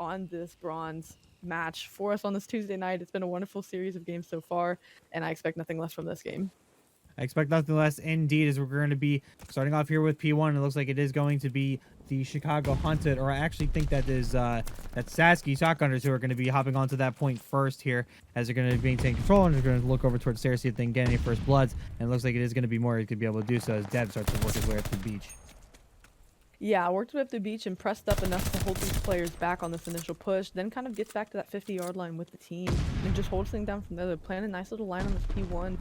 on this bronze match for us on this Tuesday night. It's been a wonderful series of games so far, and I expect nothing less from this game. I expect nothing less indeed, as we're going to be starting off here with P1. It looks like it is going to be the Chicago Hunted, or I actually think that is that's Sasky Shotgunners who are going to be hopping onto that point first here, as they're going to maintain control, and they're going to look over towards Stairs, see if they can get any first bloods. And it looks like it is going to be more he could be able to do so as Dev starts to work his way up the beach. Yeah, worked way up the beach and pressed up enough to hold these players back on this initial push, then kind of gets back to that 50-yard line with the team and just holds things down from there. They're playing a nice little line on this P1.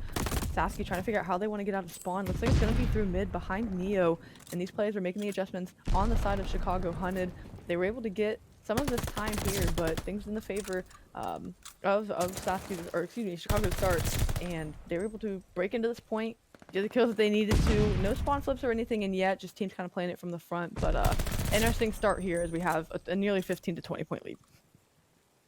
Sasky trying to figure out how they want to get out of spawn. Looks like it's going to be through mid behind Neo, and these players are making the adjustments on the side of Chicago Hunted. They were able to get some of this time here, but things in the favor of Sasky, or excuse me, Chicago starts, and they were able to break into this point, get the kills that they needed to. No spawn flips or anything in yet, just teams kind of playing it from the front, but interesting start here as we have a nearly 15 to 20 point lead.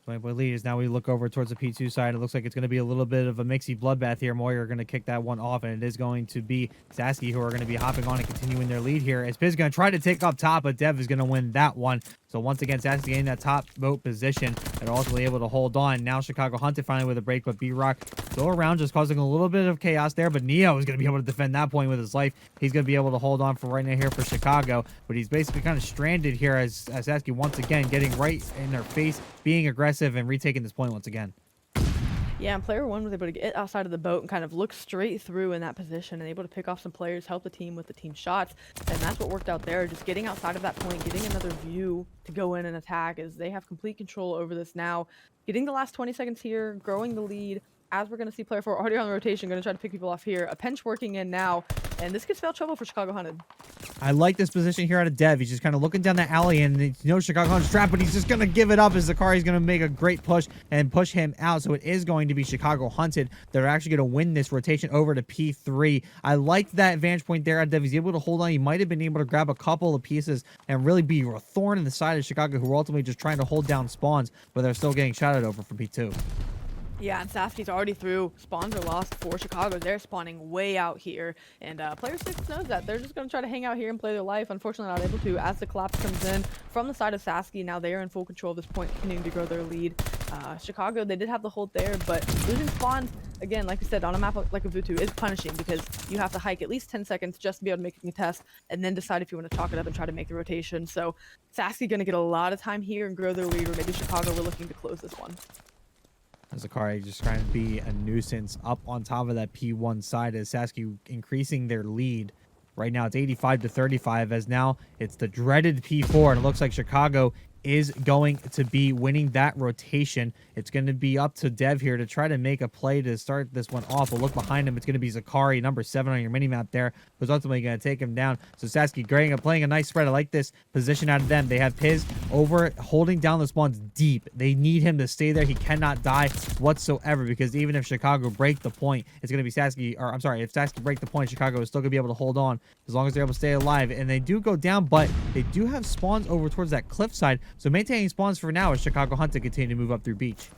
20-point lead is now we look over towards the P2 side. It looks like it's going to be a little bit of a mixy bloodbath here. Moyer are going to kick that one off, and it is going to be Sasky who are going to be hopping on and continuing their lead here. As Piz going to try to take up top, but Dev is going to win that one. So once again, Sasky getting that top boat position. They're ultimately able to hold on. Now Chicago Hunted finally with a break, but B-Rock still around, just causing a little bit of chaos there. But Neo is going to be able to defend that point with his life. He's going to be able to hold on for right now here for Chicago. But he's basically kind of stranded here as Sasky once again getting right in their face, being aggressive and retaking this point once again. Yeah, and player one was able to get outside of the boat and kind of look straight through in that position and able to pick off some players, help the team with the team shots. And that's what worked out there, just getting outside of that point, getting another view to go in and attack, as they have complete control over this now. Getting the last 20 seconds here, growing the lead, as we're going to see player 4 already on the rotation, going to try to pick people off here. A pinch working in now, and this could spell trouble for Chicago Hunted. I like this position here out of Dev. He's just kind of looking down the alley, and he knows Chicago Hunted's trapped, but he's just going to give it up as Zakari's going to make a great push and push him out. So it is going to be Chicago Hunted that are actually going to win this rotation over to P3. I like that vantage point there out of Dev. He's able to hold on. He might have been able to grab a couple of pieces and really be a thorn in the side of Chicago, who are ultimately just trying to hold down spawns, but they're still getting shot at over from P2. Yeah, and Sasky's already through. Spawns are lost for Chicago. They're spawning way out here. And player 6 knows that. They're just going to try to hang out here and play their life. Unfortunately, not able to as the collapse comes in from the side of Sasky. Now they are in full control of this point, continuing to grow their lead. Chicago, they did have the hold there, but losing spawns, again, like we said, on a map like Ubuntu, is punishing because you have to hike at least 10 seconds just to be able to make a contest and then decide if you want to chalk it up and try to make the rotation. So Sasky going to get a lot of time here and grow their lead, or maybe Chicago were looking to close this one. Zakari just trying to be a nuisance up on top of that P1 side as Sasky increasing their lead. Right now it's 85 to 35 as now it's the dreaded P4, and it looks like Chicago is going to be winning that rotation. It's going to be up to Dev here to try to make a play to start this one off. But look behind him. It's going to be Zakari, number 7 on your mini-map there, who's ultimately going to take him down. So Sasky playing a nice spread. I like this position out of them. They have Piz over holding down the spawns deep. They need him to stay there. He cannot die whatsoever, because even if Chicago break the point, it's going to be Sasky, or I'm sorry, if Sasky break the point, Chicago is still going to be able to hold on as long as they're able to stay alive. And they do go down, but they do have spawns over towards that cliff side. So maintaining spawns for now as Chicago Hunted continue to move up through beach.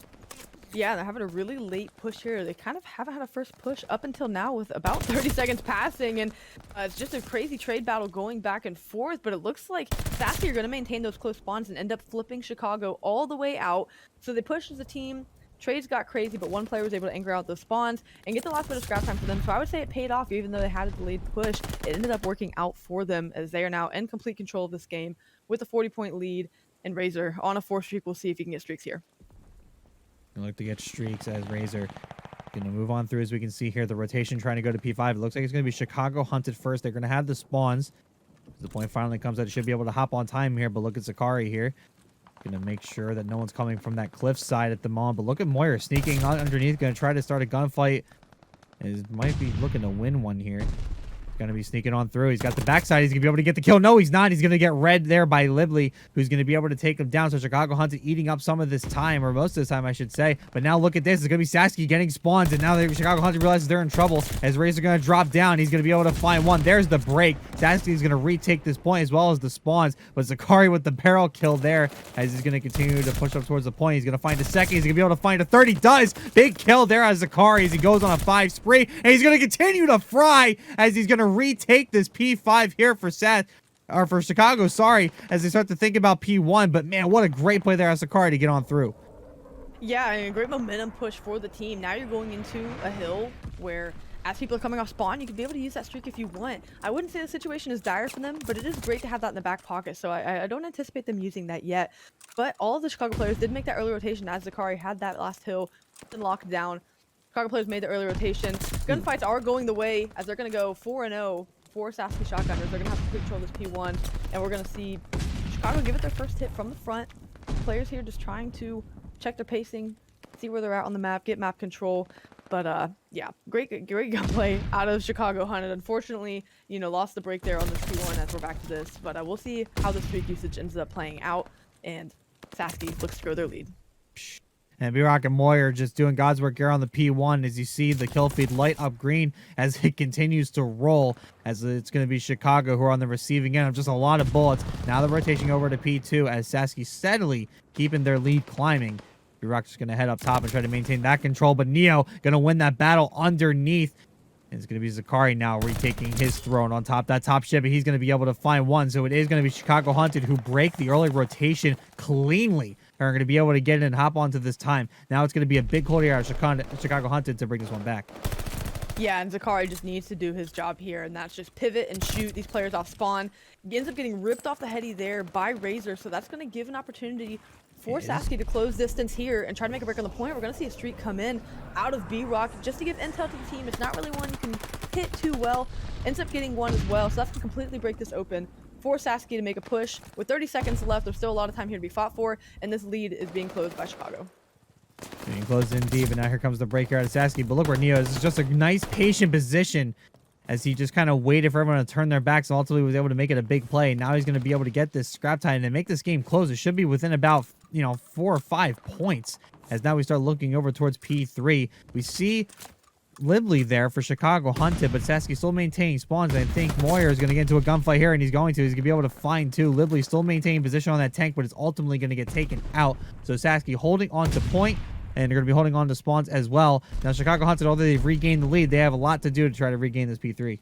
Yeah, they're having a really late push here. They kind of haven't had a first push up until now with about 30 seconds passing, and it's just a crazy trade battle going back and forth, but it looks like Sasky are going to maintain those close spawns and end up flipping Chicago all the way out. So they push as a team. Trades got crazy, but one player was able to anchor out those spawns and get the last bit of scrap time for them. So I would say it paid off, even though they had a delayed push. It ended up working out for them as they are now in complete control of this game with a 40-point lead. And Razor on a 4 streak. We'll see if he can get streaks here. Look to get streaks as Razor going to move on through. As we can see here, the rotation trying to go to P5. It looks like it's going to be Chicago Hunted first. They're going to have the spawns. The point finally comes out. They should be able to hop on time here, but look at Zakari here. Going to make sure that no one's coming from that cliff side at the moment. But look at Moyer sneaking underneath. Going to try to start a gunfight. It might be looking to win one here. Going to be sneaking on through. He's got the backside. He's going to be able to get the kill. No, he's not. He's going to get read there by Libley, who's going to be able to take him down. So Chicago Hunted eating up some of this time, or most of this time, I should say. But now look at this. It's going to be Sasky getting spawns, and now Chicago Hunted realizes they're in trouble as Razor going to drop down. He's going to be able to find one. There's the break. Sasky is going to retake this point as well as the spawns, but Zakari with the barrel kill there as he's going to continue to push up towards the point. He's going to find a second. He's going to be able to find a third. He does. Big kill there as Zakari as he goes on a 5 spree, and he's going to continue to fry as he's going to retake this P5 here for Seth. or for Chicago, sorry, as they start to think about P1. But man, what a great play there as Sakari to get on through. Yeah, and a great momentum push for the team. Now you're going into a hill where, as people are coming off spawn, you can be able to use that streak if you want. I wouldn't say the situation is dire for them, but it is great to have that in the back pocket, so I don't anticipate them using that yet. But all of the Chicago players did make that early rotation as Zakari had that last hill and locked down. Chicago players made the early rotation. Gunfights are going the way as they're going to go 4-0 for Sasky Shotgunners. They're going to have to control this P1, and we're going to see Chicago give it their first hit from the front. Players here just trying to check their pacing, see where they're at on the map, get map control. But yeah, great gunplay out of Chicago Hunted. Unfortunately, you know, lost the break there on this P1 as we're back to this. But we'll see how the streak usage ends up playing out. And Sasky looks to grow their lead. And B-Rock and Moyer just doing God's work here on the P1 as you see the kill feed light up green as it continues to roll, as it's going to be Chicago who are on the receiving end of just a lot of bullets. Now they're rotating over to P2 as Sasky steadily keeping their lead climbing. B-Rock just going to head up top and try to maintain that control, but Neo going to win that battle underneath. And it's going to be Zakari now retaking his throne on top. That top ship, he's going to be able to find one. So it is going to be Chicago Hunted who break the early rotation cleanly. Are going to be able to get in and hop onto this time. Now it's going to be a big hold here out of Chicago Hunted to bring this one back. Yeah, and Zakari just needs to do his job here, and that's just pivot and shoot these players off spawn. He ends up getting ripped off the heady there by Razor, so that's going to give an opportunity for Sasky to close distance here and try to make a break on the point. We're going to see a streak come in out of B-Rock just to give intel to the team. It's not really one you can hit too well. Ends up getting one as well, so that's going to completely break this open for Sasky to make a push. With 30 seconds left, there's still a lot of time here to be fought for, and this lead is being closed by Chicago. Being closed in deep, and now here comes the break here out of Sasky. But look where Neo is. This is just a nice patient position as he just kind of waited for everyone to turn their backs and ultimately was able to make it a big play. Now he's going to be able to get this scrap time and make this game close. It should be within about, 4 or 5 points as now we start looking over towards P3. We see Libley there for Chicago Hunted, but Sasky still maintaining spawns. I think Moyer is going to get into a gunfight here, and he's going to be able to find two. Libley still maintaining position on that tank, but it's ultimately going to get taken out. So Sasky holding on to point, and they're going to be holding on to spawns as well. Now Chicago Hunted, although they've regained the lead, they have a lot to do to try to regain this P3.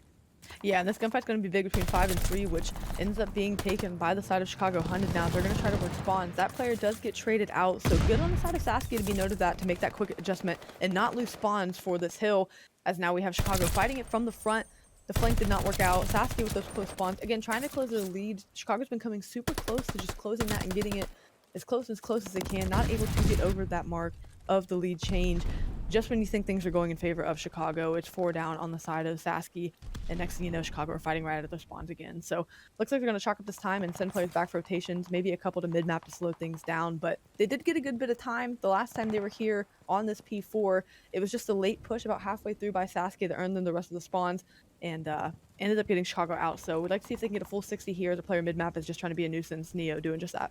Yeah, and this gunfight's going to be big between 5 and 3, which ends up being taken by the side of Chicago Hunted now. They're going to try to work spawns. That player does get traded out, so good on the side of Sasky to be noted that to make that quick adjustment and not lose spawns for this hill, as now we have Chicago fighting it from the front. The flank did not work out. Sasky with those close spawns. Again, trying to close their lead. Chicago's been coming super close to just closing that and getting it as close as they can. Not able to get over that mark of the lead change. Just when you think things are going in favor of Chicago, it's 4 down on the side of Sasky. And next thing you know, Chicago are fighting right at their spawns again. So looks like they're going to chalk up this time and send players back for rotations, maybe a couple to mid-map to slow things down. But they did get a good bit of time. The last time they were here on this P4, it was just a late push about halfway through by Sasky that earned them the rest of the spawns and ended up getting Chicago out. So we'd like to see if they can get a full 60 here. The player mid-map is just trying to be a nuisance. Neo doing just that.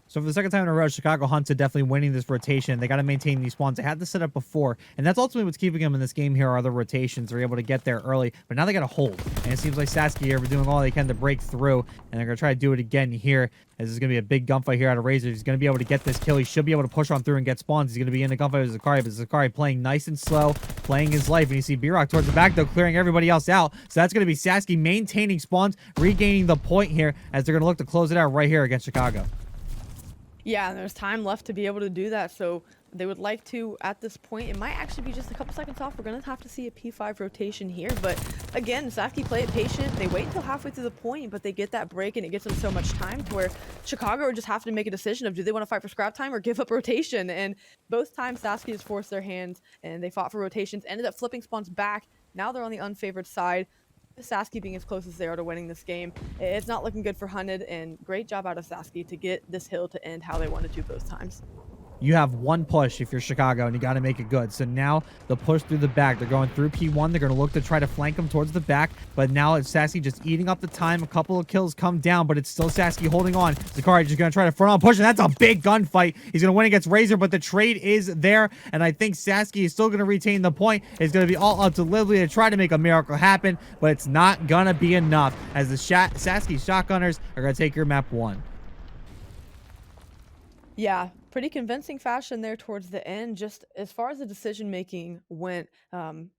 So for the second time in a row, Chicago Hunted definitely winning this rotation. They got to maintain these spawns. They had this set up before, and that's ultimately what's keeping them in this game here are the rotations. They're able to get there early, but now they got to hold. And it seems like Sasky here are doing all they can to break through, and they're going to try to do it again here, as there's going to be a big gunfight here out of Razor. He's going to be able to get this kill. He should be able to push on through and get spawns. He's going to be in the gunfight with Zakari, but Zakari playing nice and slow, playing his life, and you see B-Rock towards the back, though, clearing everybody else out. So that's going to be Sasky maintaining spawns, regaining the point here, as they're going to look to close it out right here against Chicago. Yeah, and there's time left to be able to do that, so they would like to, at this point, it might actually be just a couple seconds off. We're going to have to see a P5 rotation here, but again, Sasky play it patient. They wait until halfway through the point, but they get that break, and it gives them so much time to where Chicago are just have to make a decision of do they want to fight for scrap time or give up rotation, and both times Sasky has forced their hands, and they fought for rotations, ended up flipping spawns back. Now they're on the unfavored side. Sasky being as close as they are to winning this game. It's not looking good for Hunted, and great job out of Sasky to get this hill to end how they wanted to both times. You have one push if you're Chicago, and you got to make it good. So now the push through the back. They're going through P1. They're going to look to try to flank them towards the back, but now it's Sasky just eating up the time. A couple of kills come down, but it's still Sasky holding on. Zakari just going to try to front on push, and that's a big gunfight. He's going to win against Razor, but the trade is there, and I think Sasky is still going to retain the point. It's going to be all up to Libley to try to make a miracle happen, but it's not going to be enough as the Sasky Shotgunners are going to take your map 1. Yeah, pretty convincing fashion there towards the end. Just as far as the decision making went,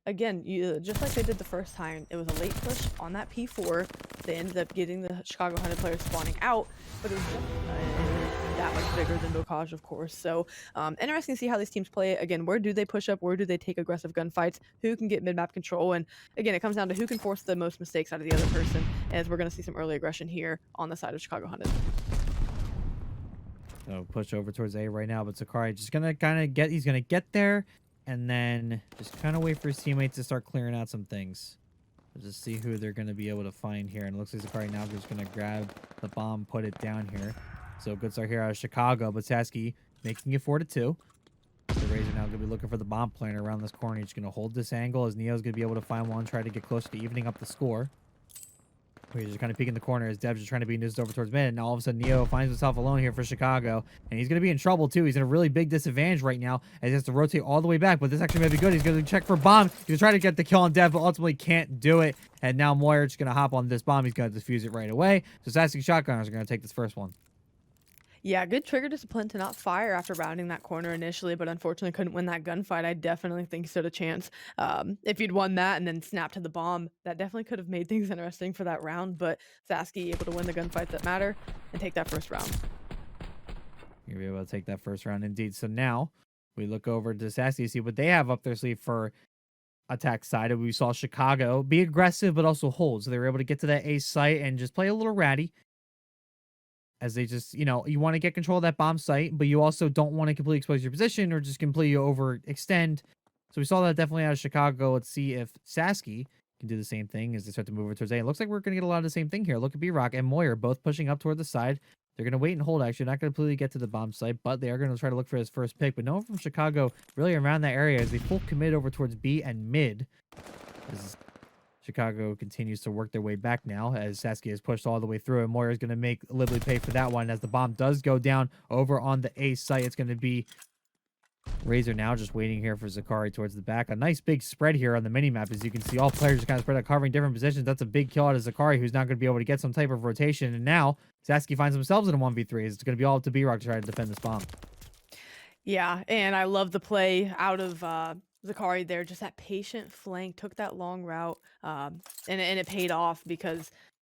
again, just like they did the first time, it was a late push on that P4. They ended up getting the Chicago 100 players spawning out, but it was just that much bigger than Bocage, of course. So interesting to see how these teams play. Again, where do they push up? Where do they take aggressive gunfights? Who can get mid-map control? And again, it comes down to who can force the most mistakes out of the other person, as we're going to see some early aggression here on the side of Chicago 100. So push over towards A right now, but Sakari just gonna he's gonna get there and then just kind of wait for his teammates to start clearing out some things. We'll just see who they're gonna be able to find here. And it looks like Sakari now just gonna grab the bomb, put it down here. So good start here out of Chicago, but Sasky making it 4-2. The Razor now gonna be looking for the bomb planter around this corner. He's gonna hold this angle as Neo's gonna be able to find one, try to get closer to evening up the score. He's just kind of peeking the corner as Dev's just trying to be nudged over towards mid. And now all of a sudden Neo finds himself alone here for Chicago. And he's going to be in trouble too. He's in a really big disadvantage right now as he has to rotate all the way back. But this actually may be good. He's going to check for bomb. He's going to try to get the kill on Dev, but ultimately can't do it. And now Moyer just going to hop on this bomb. He's going to defuse it right away. So Sasky Shotgunners are going to take this first one. Yeah, good trigger discipline to not fire after rounding that corner initially, but unfortunately couldn't win that gunfight. I definitely think he stood a chance. If you'd won that and then snapped to the bomb, that definitely could have made things interesting for that round, but Sasky able to win the gunfights that matter and take that first round. You'll be able to take that first round indeed. So now we look over to Sasky to see what they have up their sleeve for attack side. We saw Chicago be aggressive but also hold. So they were able to get to that A site and just play a little ratty. As they just, you want to get control of that bomb site, but you also don't want to completely expose your position or just completely overextend. So we saw that definitely out of Chicago. Let's see if Sasky can do the same thing as they start to move over towards A. It looks like we're going to get a lot of the same thing here. Look at B-Rock and Moyer both pushing up toward the side. They're going to wait and hold, actually. Not going to completely get to the bomb site, but they are going to try to look for his first pick. But no one from Chicago really around that area as they full commit over towards B and mid. As Chicago continues to work their way back now as Sasky has pushed all the way through, and Moyer is going to make Lively pay for that one as the bomb does go down over on the A site. It's going to be Razor now just waiting here for Zakari towards the back. A nice big spread here on the mini-map. As you can see, all players just kind of spread out covering different positions. That's a big kill out of Zakari, who's not going to be able to get some type of rotation. And now Sasky finds themselves in a 1v3. It's going to be all up to B-Rock to try to defend this bomb. Yeah, and I love the play out of Zakari there. Just that patient flank, took that long route, and it paid off because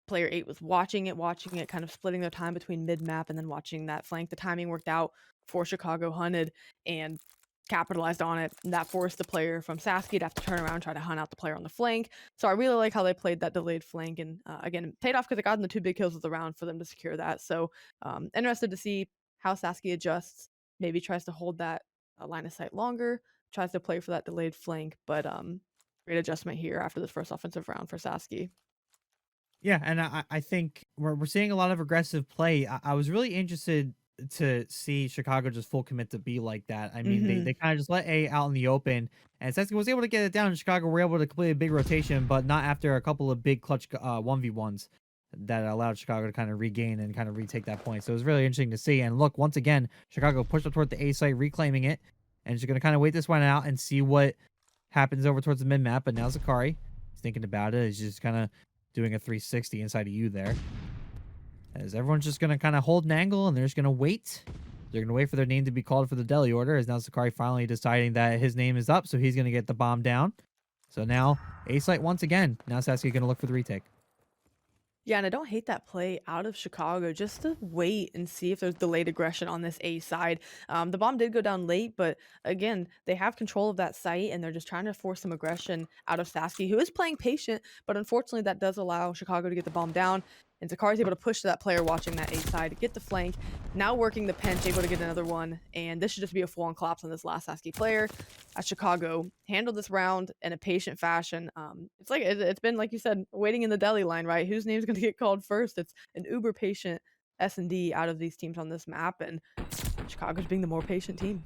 player 8 was watching it, kind of splitting their time between mid-map and then watching that flank. The timing worked out for Chicago Hunted and capitalized on it. And that forced the player from Sasky to have to turn around and try to hunt out the player on the flank. So I really like how they played that delayed flank. And again, it paid off because it got them the 2 big kills of the round for them to secure that. So interested to see how Sasky adjusts, maybe tries to hold that line of sight longer, tries to play for that delayed flank. But great adjustment here after this first offensive round for Sasky. Yeah, and I think we're seeing a lot of aggressive play. I was really interested to see Chicago just full commit to B like that. I mean, they kind of just let A out in the open, and Sasky was able to get it down, and Chicago were able to complete a big rotation, but not after a couple of big clutch 1v1s that allowed Chicago to kind of regain and kind of retake that point. So it was really interesting to see. And look, once again, Chicago pushed up toward the A site, reclaiming it, and just going to kind of wait this one out and see what happens over towards the mid-map. But now Zakari is thinking about it. He's just kind of doing a 360 inside of you there. As everyone's just going to kind of hold an angle and they're just going to wait. They're going to wait for their name to be called for the deli order, as now Zakari finally deciding that his name is up, so he's going to get the bomb down. So now A site once again. Now Sasky going to look for the retake. Yeah, and I don't hate that play out of Chicago, just to wait and see if there's delayed aggression on this A side. The bomb did go down late, but again, they have control of that site, and they're just trying to force some aggression out of Sasky, who is playing patient, but unfortunately that does allow Chicago to get the bomb down. And Zakari's able to push to that player watching that A side, get the flank, now working the pinch, able to get another one, and this should just be a full-on collapse on this last Sasky player. As Chicago handled this round in a patient fashion. It's been, like you said, waiting in the deli line, right? Whose name's going to get called first? It's an uber patient S&D out of these teams on this map, and Chicago's being the more patient team.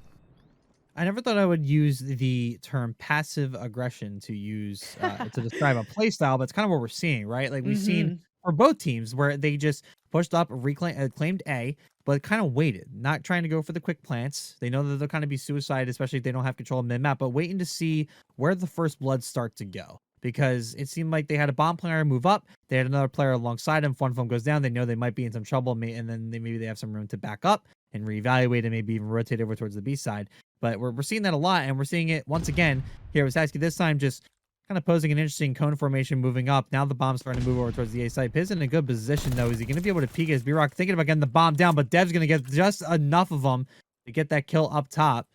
I never thought I would use the term passive aggression to use to describe a play style, but it's kind of what we're seeing, right? Like we've seen for both teams where they just pushed up, claimed A, but kind of waited, not trying to go for the quick plants. They know that they'll kind of be suicide, especially if they don't have control of mid-map, but waiting to see where the first bloods start to go. Because it seemed like they had a bomb player move up, they had another player alongside him. If one of them goes down, they know they might be in some trouble, and then maybe they have some room to back up. and reevaluate and maybe even rotate over towards the B side. But we're seeing that a lot, and we're seeing it once again here with Sasky this time, just kind of posing an interesting cone formation moving up. Now the bomb's starting to move over towards the A side. Piz in a good position, though. Is he going to be able to peek as B-Rock thinking about getting the bomb down, but Dev's going to get just enough of them to get that kill up top.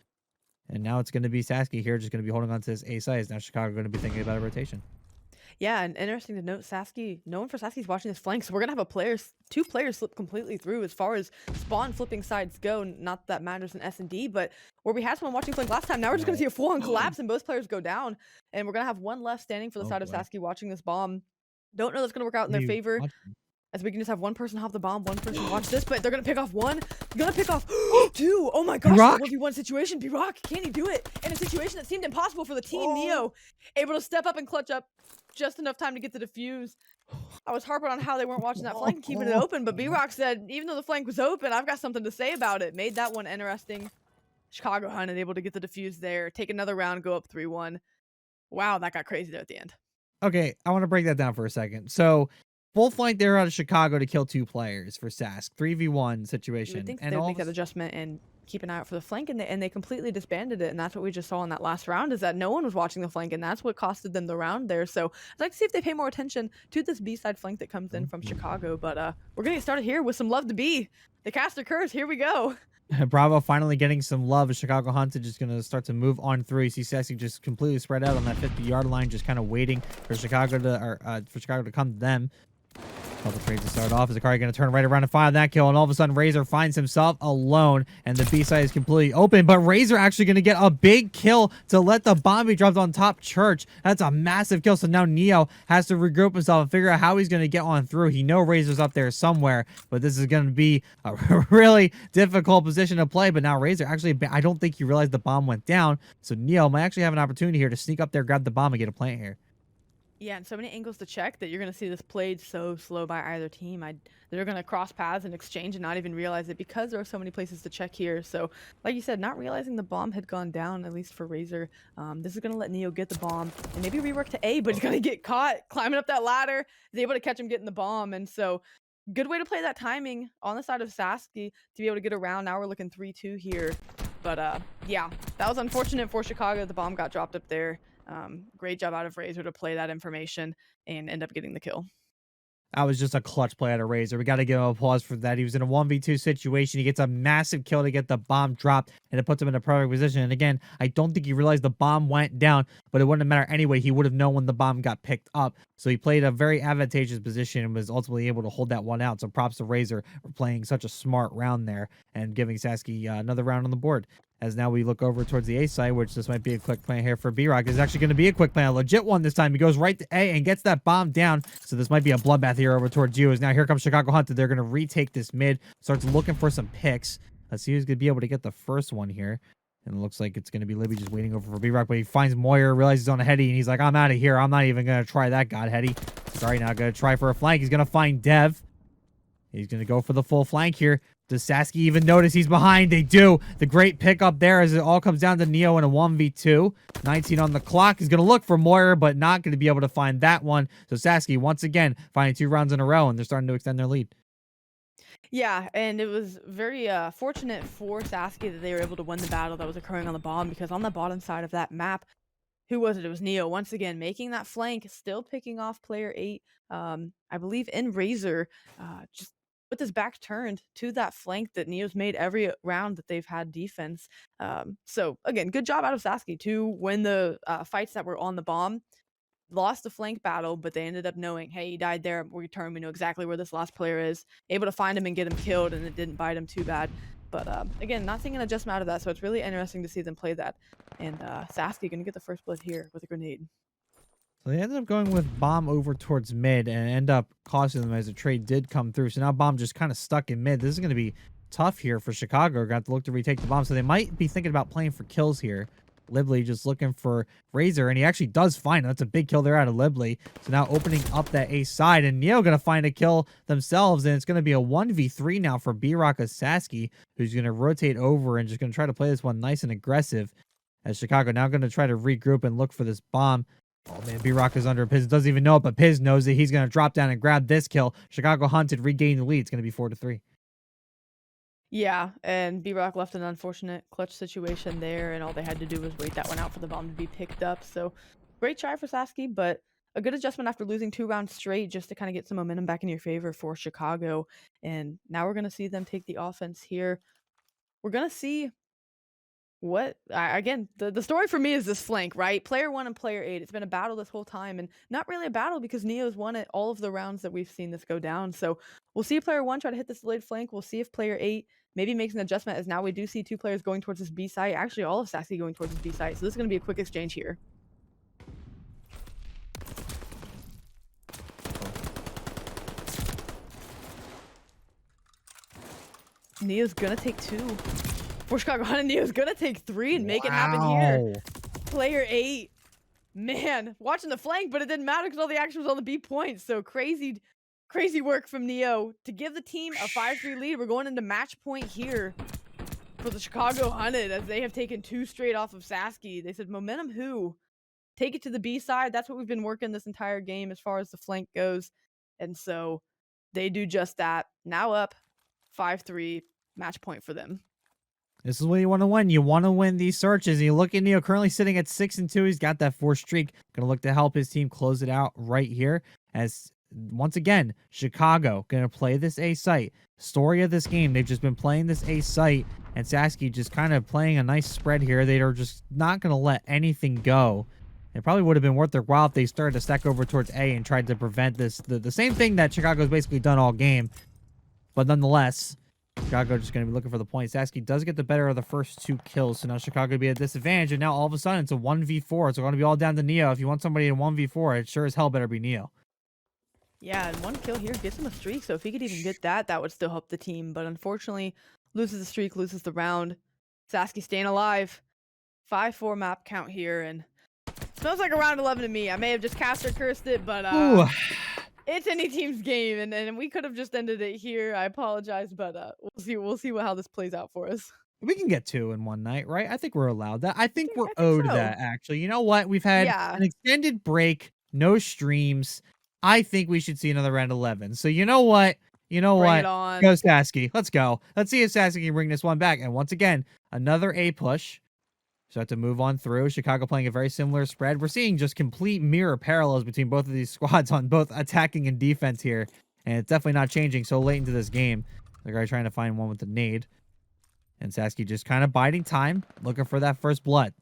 And now it's going to be Sasky here, just going to be holding on to this A side. Is now Chicago going to be thinking about a rotation? Yeah, and interesting to note, Sasky, no one for Sasky's watching this flank, so we're gonna have two players slip completely through as far as spawn flipping sides go. Not that matters in S&D, but where we had someone watching flank last time, now we're just gonna see a full-on collapse and both players go down, and we're gonna have one left standing for the side of Sasky watching this bomb. Don't know that's gonna work out in their favor, as we can just have one person hop the bomb, one person watch this, but they're gonna pick off one, gonna pick off two. Oh my gosh, 1v1 situation. B-Rock, can he do it in a situation that seemed impossible for the team? Neo able to step up and clutch up just enough time to get the defuse. I was harping on how they weren't watching that flank and keeping it open, but B-Rock said, even though the flank was open, I've got something to say about it. Made that one interesting. Chicago Hunt able to get the defuse there, take another round, go up 3-1. Wow, that got crazy there at the end. Okay, I want to break that down for a second. So, full flank there out of Chicago to kill 2 players for Sask. 3v1 situation. You would think and they would make that adjustment and keep an eye out for the flank, and they completely disbanded it, and that's what we just saw in that last round, is that no one was watching the flank, and that's what costed them the round there. So I'd like to see if they pay more attention to this B-side flank that comes in from Chicago, but we're gonna get started here with some love to B. The caster curse, here we go. Bravo finally getting some love. Chicago Hunt is just going to start to move on through. You see Sassy just completely spread out on that 50-yard line, just kind of waiting for Chicago to come to them. Couple trades to start off. Is Akari going to turn right around and find that kill? And all of a sudden, Razor finds himself alone, and the B side is completely open. But Razor actually going to get a big kill to let the bomb be dropped on top Church. That's a massive kill. So now Neo has to regroup himself and figure out how he's going to get on through. He knows Razor's up there somewhere, but this is going to be a really difficult position to play. But now Razor actually, I don't think he realized the bomb went down. So Neo might actually have an opportunity here to sneak up there, grab the bomb, and get a plant here. Yeah, and so many angles to check that you're going to see this played so slow by either team. They're going to cross paths and exchange and not even realize it because there are so many places to check here. So, like you said, not realizing the bomb had gone down, at least for Razor. This is going to let Neo get the bomb and maybe rework to A, but he's going to get caught climbing up that ladder. He's able to catch him getting the bomb. And so, good way to play that timing on the side of Sasky to be able to get around. Now we're looking 3-2 here. But, yeah, that was unfortunate for Chicago. The bomb got dropped up there. Great job out of Razor to play that information and end up getting the kill. That was just a clutch play out of Razor. We got to give him applause for that. He was in a 1v2 situation. He gets a massive kill to get the bomb dropped, and it puts him in a perfect position. And again, I don't think he realized the bomb went down, but it wouldn't matter anyway. He would have known when the bomb got picked up. So he played a very advantageous position and was ultimately able to hold that one out. So props to Razor for playing such a smart round there and giving Sasky another round on the board. As now we look over towards the A side, which this might be a quick plan here for B-Rock. It's actually going to be a quick plan, a legit one this time. He goes right to A and gets that bomb down. So this might be a bloodbath here over towards you. As now here comes Chicago Hunted. They're going to retake this mid. Starts looking for some picks. Let's see who's going to be able to get the first one here. And it looks like it's going to be Libby just waiting over for B-Rock. But he finds Moyer, realizes he's on a heady, and he's like, I'm out of here. I'm not even going to try that god heady. Sorry, not going to try for a flank. He's going to find Dev. He's going to go for the full flank here. Does Sasky even notice he's behind? They do. The great pickup there as it all comes down to Neo in a 1v2. 19 on the clock. He's going to look for Moyer, but not going to be able to find that one. So Sasky, once again, finding 2 rounds in a row, and they're starting to extend their lead. Yeah, and it was very fortunate for Sasky that they were able to win the battle that was occurring on the bomb, because on the bottom side of that map, who was it? It was Neo, once again, making that flank, still picking off player 8, I believe in Razor, just with his back turned to that flank that Neo's made every round that they've had defense. So, again, good job out of Sasky to win the fights that were on the bomb. Lost the flank battle, but they ended up knowing, hey, he died there. We turn. We know exactly where this last player is. Able to find him and get him killed, and it didn't bite him too bad. But, again, not seeing an adjustment out of that, so it's really interesting to see them play that. And Sasky going to get the first blood here with a grenade. So they ended up going with Bomb over towards mid and end up costing them as a trade did come through. So now Bomb just kind of stuck in mid. This is going to be tough here for Chicago. Got to look to retake the bomb. So they might be thinking about playing for kills here. Libley just looking for Razor, and he actually does find him. That's a big kill there out of Libley. So now opening up that A side, and Neo going to find a kill themselves, and it's going to be a 1v3 now for B-Rock Sasky, who's going to rotate over and just going to try to play this one nice and aggressive. As Chicago now going to try to regroup and look for this bomb. Oh, man, B-Rock is under. Piz doesn't even know it, but Piz knows it. He's going to drop down and grab this kill. Chicago Hunted, regaining the lead. It's going to be 4-3. Yeah, and B-Rock left an unfortunate clutch situation there, and all they had to do was wait that one out for the bomb to be picked up. So, great try for Sasky, but a good adjustment after losing 2 rounds straight just to kind of get some momentum back in your favor for Chicago. And now we're going to see them take the offense here. We're going to see again, the story for me is this flank, right? Player 1 and player 8. It's been a battle this whole time, and not really a battle because Neo's won it all of the rounds that we've seen this go down. So we'll see player 1 try to hit this delayed flank. We'll see if player 8 maybe makes an adjustment, as now we do see 2 players going towards this B site. Actually, all of Sasky going towards this B site. So this is going to be a quick exchange here. Neo's gonna take 2. For Chicago Hunted, Neo's gonna take 3 and make it happen here. Player 8. Man, watching the flank, but it didn't matter because all the action was on the B point. So crazy work from Neo to give the team a 5-3 lead. We're going into match point here for the Chicago Hunted, as they have taken 2 straight off of Sasky. They said, momentum who? Take it to the B side. That's what we've been working this entire game as far as the flank goes. And so they do just that. Now up 5-3, match point for them. This is what you want to win. You want to win these searches. And you look at Neo currently sitting at 6-2. He's got that 4 streak. Going to look to help his team close it out right here. As once again, Chicago going to play this A site. Story of this game, they've just been playing this A site, and Sasky just kind of playing a nice spread here. They are just not going to let anything go. It probably would have been worth their while if they started to stack over towards A and tried to prevent this. The same thing that Chicago's basically done all game. But nonetheless, Chicago just going to be looking for the point. Sasky does get the better of the first 2 kills, so now Chicago will be at a disadvantage, and now all of a sudden it's a 1v4. It's going to be all down to Neo. If you want somebody in 1v4, it sure as hell better be Neo. Yeah, and 1 kill here gets him a streak, so if he could even get that, that would still help the team. But unfortunately, loses the streak, loses the round. Sasky staying alive. 5-4 map count here, and smells like a round 11 to me. I may have just cast or cursed it, but it's any team's game, and we could have just ended it here. I apologize, but we'll see how this plays out for us. We can get 2 in one night, right? I think we're allowed that. I think we're owed that, actually. You know what? We've had an extended break, no streams. I think we should see another round 11. So you know what? Bring it on. Go Sasky. Let's go. Let's see if Sasky can bring this one back. And once again, another A push. Start to move on through. Chicago playing a very similar spread. We're seeing just complete mirror parallels between both of these squads on both attacking and defense here. And it's definitely not changing so late into this game. They're guy trying to find one with the nade. And Sasky just kind of biding time, looking for that first blood.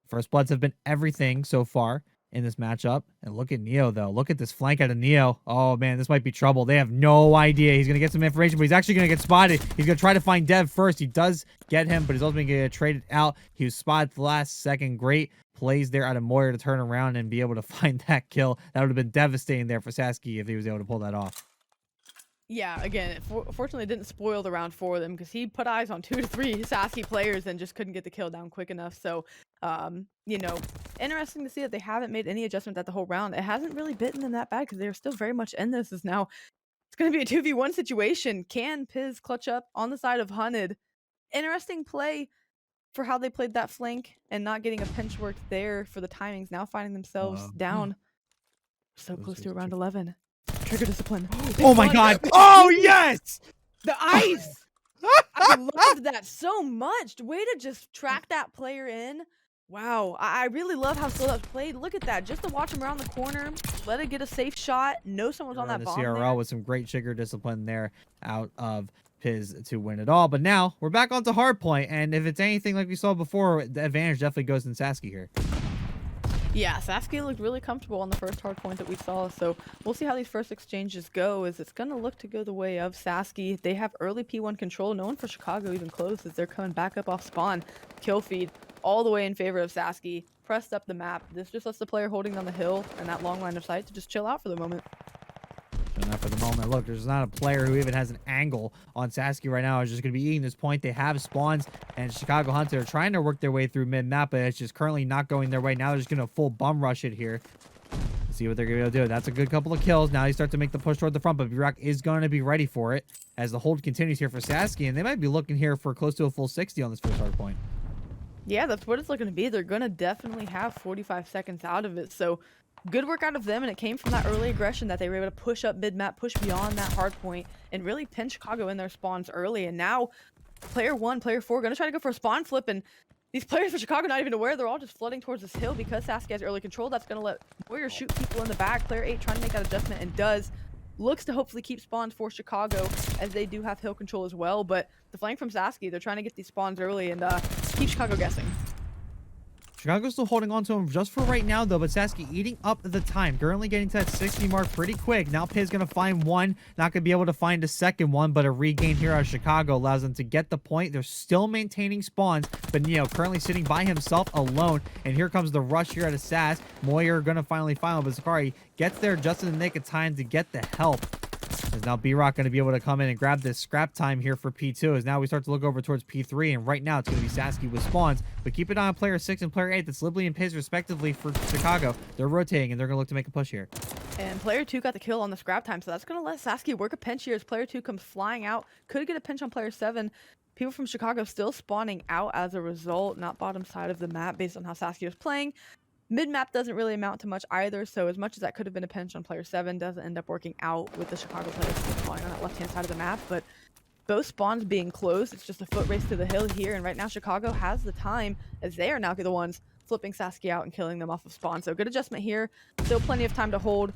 First bloods have been everything so far in this matchup. And look at Neo, though. Look at this flank out of Neo. Oh, man, this might be trouble. They have no idea. He's going to get some information, but he's actually going to get spotted. He's going to try to find Dev first. He does get him, but he's also going to get traded out. He was spotted at the last second. Great plays there out of Moyer to turn around and be able to find that kill. That would have been devastating there for Sasky if he was able to pull that off. Yeah, again, fortunately, it didn't spoil the round for them because he put eyes on 2 to 3 Sasky players and just couldn't get the kill down quick enough. So, you know, interesting to see that they haven't made any adjustment that the whole round. It hasn't really bitten them that bad because they're still very much in this. Is now it's going to be a 2v1 situation. Can Piz clutch up on the side of Hunted? Interesting play for how they played that flank and not getting a pinch work there for the timings. Now finding themselves down so close to around 11. Trigger discipline. Oh my god. Oh, yes! The ice! I loved that so much. Way to just track that player in. Wow. I really love how slow that's played. Look at that. Just to watch him around the corner, let it get a safe shot. Know someone's on that bomb CRL there. with some great trigger discipline there out of Piz to win it all. But now we're back onto hardpoint, and if it's anything like we saw before, the advantage definitely goes in Sasky here. Yeah, Sasky looked really comfortable on the first hard point that we saw, so we'll see how these first exchanges go, as it's going to look to go the way of Sasky. They have early P1 control. No one for Chicago even close as they're coming back up off spawn. Kill feed all the way in favor of Sasky. Pressed up the map. This just lets the player holding on the hill and that long line of sight to just chill out for the moment. Not for the moment. Look, there's not a player who even has an angle on Sasky right now. Is just going to be eating this point. They have spawns, and Chicago Hunter are trying to work their way through mid-map, but it's just currently not going their way. Now they're just going to full bum rush it here. Let's see what they're going to be able to do. That's a good couple of kills. Now they start to make the push toward the front, but B-Rock is going to be ready for it as the hold continues here for Sasky, and they might be looking here for close to a full 60 on this first hard point. Yeah, that's what it's looking to be. They're going to definitely have 45 seconds out of it, so good work out of them, and it came from that early aggression that they were able to push up mid-map, push beyond that hard point, and really pin Chicago in their spawns early. And now Player 1, player 4 gonna try to go for a spawn flip, and these players for Chicago not even aware. They're all just flooding towards this hill because Sasky has early control. That's gonna let Warrior shoot people in the back. Player 8 trying to make that adjustment and does. Looks to hopefully keep spawns for Chicago, as they do have hill control as well. But the flank from Sasky, they're trying to get these spawns early and keep Chicago guessing. Chicago's still holding on to him just for right now, though, but Sasky eating up the time. Currently getting to that 60 mark pretty quick. Now Piz going to find one. Not going to be able to find a second one, but a regain here out of Chicago allows them to get the point. They're still maintaining spawns, but Neo currently sitting by himself alone. And here comes the rush here out of Sass. Moyer going to finally find him, but Zakari gets there just in the nick of time to get the help. As now B-Rock going to be able to come in and grab this scrap time here for P2, as now we start to look over towards P3, and right now it's going to be Sasky with spawns, but keep it on player 6 and player 8. That's Libley and Piz respectively for Chicago. They're rotating and they're going to look to make a push here. And player 2 got the kill on the scrap time, so that's going to let Sasky work a pinch here as player 2 comes flying out. Could get a pinch on player 7. People from Chicago still spawning out as a result, not bottom side of the map based on how Sasky was playing. Mid-map doesn't really amount to much either, so as much as that could have been a pinch on player 7, doesn't end up working out with the Chicago players still spawning on that left-hand side of the map. But both spawns being closed, it's just a foot race to the hill here, and right now Chicago has the time, as they are now the ones flipping Sasky out and killing them off of spawn. So good adjustment here, still plenty of time to hold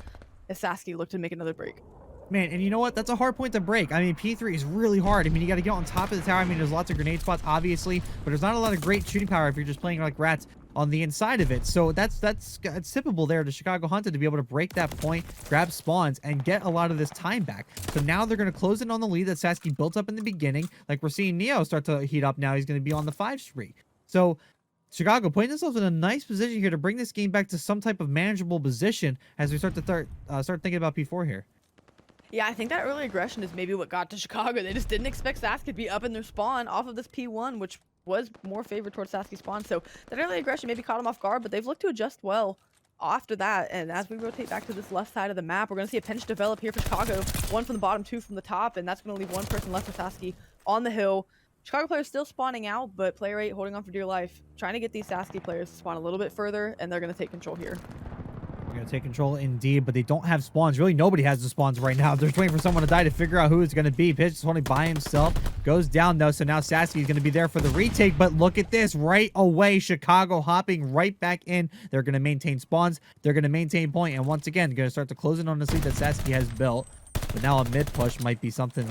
as Sasky looked to make another break. Man, and you know what? That's a hard point to break. I mean, P3 is really hard. I mean, you got to get on top of the tower. I mean, there's lots of grenade spots, obviously, but there's not a lot of great shooting power if you're just playing like rats on the inside of it. So it's tippable there to Chicago Hunted to be able to break that point, grab spawns, and get a lot of this time back. So now they're going to close in on the lead that Sasky built up in the beginning. Like we're seeing Neo start to heat up now. He's going to be on the 5 streak. So Chicago putting themselves in a nice position here to bring this game back to some type of manageable position as we start thinking about P4 here. Yeah, I think that early aggression is maybe what got to Chicago. They just didn't expect Sasky to be up in their spawn off of this P1, which was more favored towards Sasky's spawn. So that early aggression maybe caught them off guard, but they've looked to adjust well after that. And as we rotate back to this left side of the map, we're going to see a pinch develop here for Chicago. 1 from the bottom, 2 from the top, and that's going to leave 1 person left for Sasky on the hill. Chicago players still spawning out, but player 8 holding on for dear life, trying to get these Sasky players to spawn a little bit further, and they're going to take control here. Going to take control indeed, but they don't have spawns. Really, nobody has the spawns right now. They're just waiting for someone to die to figure out who it's going to be. Pitch is only by himself. Goes down, though, so now Sasky is going to be there for the retake, but look at this. Right away, Chicago hopping right back in. They're going to maintain spawns. They're going to maintain point, and once again, going to start to close in on the lead that Sasky has built. But now a mid-push might be something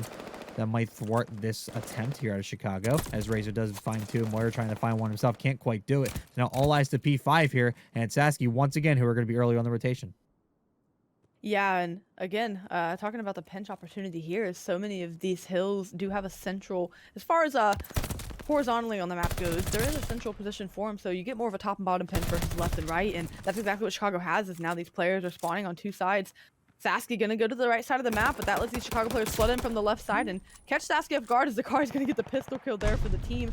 that might thwart this attempt here out of Chicago, as Razor does find 2. Moyer trying to find one himself, can't quite do it. So now all eyes to P5 here, and Sasky once again, who are going to be early on the rotation. Yeah, and again, talking about the pinch opportunity here, is so many of these hills do have a central, as far as horizontally on the map goes, there is a central position for them, so you get more of a top and bottom pinch versus left and right, and that's exactly what Chicago has, is now these players are spawning on 2 sides. Sasky gonna go to the right side of the map, but that lets these Chicago players flood in from the left side and catch Sasky off guard, as Zakari's gonna get the pistol kill there for the team.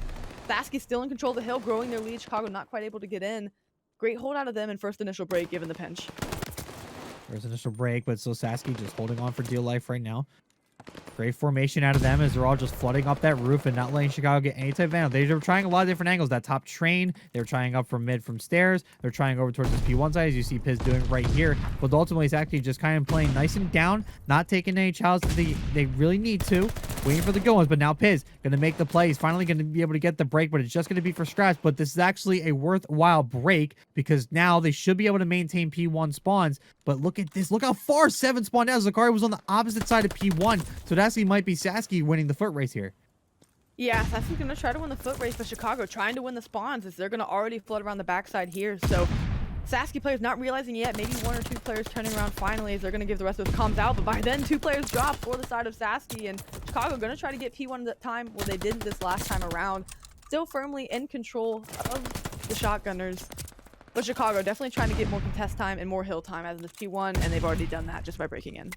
Sasky still in control of the hill, growing their lead. Chicago not quite able to get in. Great hold out of them in first initial break, given the pinch. There's initial break, but still Sasky just holding on for dear life right now. Great formation out of them as they're all just flooding up that roof and not letting Chicago get any type of angle. They were trying a lot of different angles. That top train, they were trying up from mid from stairs. They're trying over towards this P1 side, as you see Piz doing right here. But ultimately, it's actually just kind of playing nice and down, not taking any challenges they really need to. Waiting for the good ones, but now Piz going to make the play. He's finally going to be able to get the break, but it's just going to be for scraps. But this is actually a worthwhile break because now they should be able to maintain P1 spawns. But look at this. Look how far 7 spawned out. Zakari was on the opposite side of P1. So it actually might be Sasky winning the foot race here. Yeah, Sasky's going to try to win the foot race for Chicago, trying to win the spawns, as they're going to already flood around the backside here. So Sasky players not realizing yet, maybe 1 or 2 players turning around finally, as they're going to give the rest of those comms out. But by then, 2 players drop for the side of Sasky, and Chicago going to try to get P1 at that time where they didn't this last time around. Still firmly in control of the Shotgunners. But Chicago definitely trying to get more contest time and more hill time as in this P1, and they've already done that just by breaking in.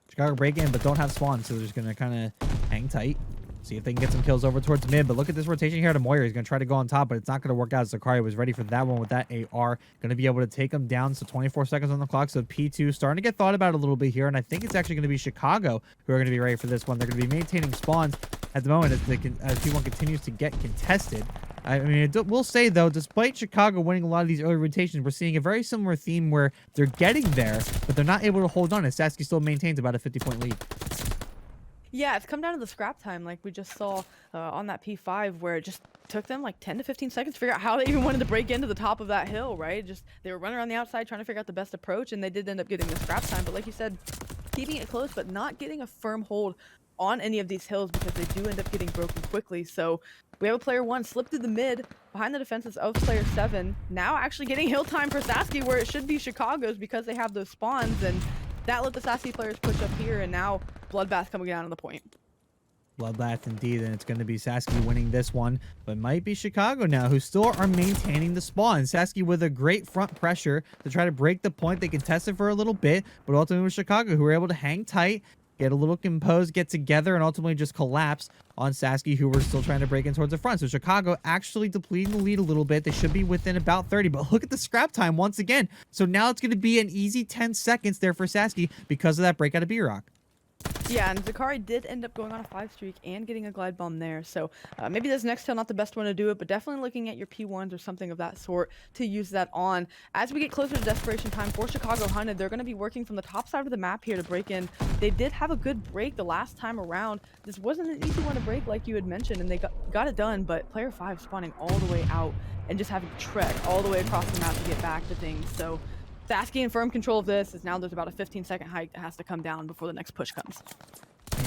Chicago break in, but don't have spawn, so they're just going to kind of hang tight. See if they can get some kills over towards mid. But look at this rotation here to Moyer. He's going to try to go on top, but it's not going to work out. Zakari was ready for that one with that AR. Going to be able to take him down. So 24 seconds on the clock. So P2 starting to get thought about a little bit here. And I think it's actually going to be Chicago who are going to be ready for this one. They're going to be maintaining spawns at the moment as P1 continues to get contested. I mean, we'll say, though, despite Chicago winning a lot of these early rotations, we're seeing a very similar theme where they're getting there, but they're not able to hold on, as Sasky still maintains about a 50-point lead. Yeah, it's come down to the scrap time, like we just saw on that P5, where it just took them like 10 to 15 seconds to figure out how they even wanted to break into the top of that hill, right? Just they were running around the outside trying to figure out the best approach, and they did end up getting the scrap time. But like you said, keeping it close, but not getting a firm hold on any of these hills because they do end up getting broken quickly. So we have a player 1 slip through the mid behind the defenses of player 7. Now actually getting hill time for Sasky where it should be Chicago's because they have those spawns, and that let the Sasky players push up here, and now bloodbath coming down on the point. Bloodbath indeed, and it's going to be Sasky winning this one, but might be Chicago now, who still are maintaining the spawn. Sasky with a great front pressure to try to break the point. They contest it for a little bit, but ultimately with Chicago, who were able to hang tight, get a little composed, get together, and ultimately just collapse on Sasky, who were still trying to break in towards the front. So Chicago actually depleting the lead a little bit. They should be within about 30, but look at the scrap time once again. So now it's going to be an easy 10 seconds there for Sasky because of that break out of B-Rock. Yeah, and Zakari did end up going on a 5 streak and getting a glide bomb there. So maybe this next hill not the best one to do it, but definitely looking at your P1s or something of that sort to use that on. As we get closer to desperation time for Chicago Hunted, they're going to be working from the top side of the map here to break in. They did have a good break the last time around. This wasn't an easy one to break like you had mentioned, and they got it done, but player 5 spawning all the way out and just having to trek all the way across the map to get back to things. So Sasky in firm control of this, as now there's about a 15-second hike that has to come down before the next push comes.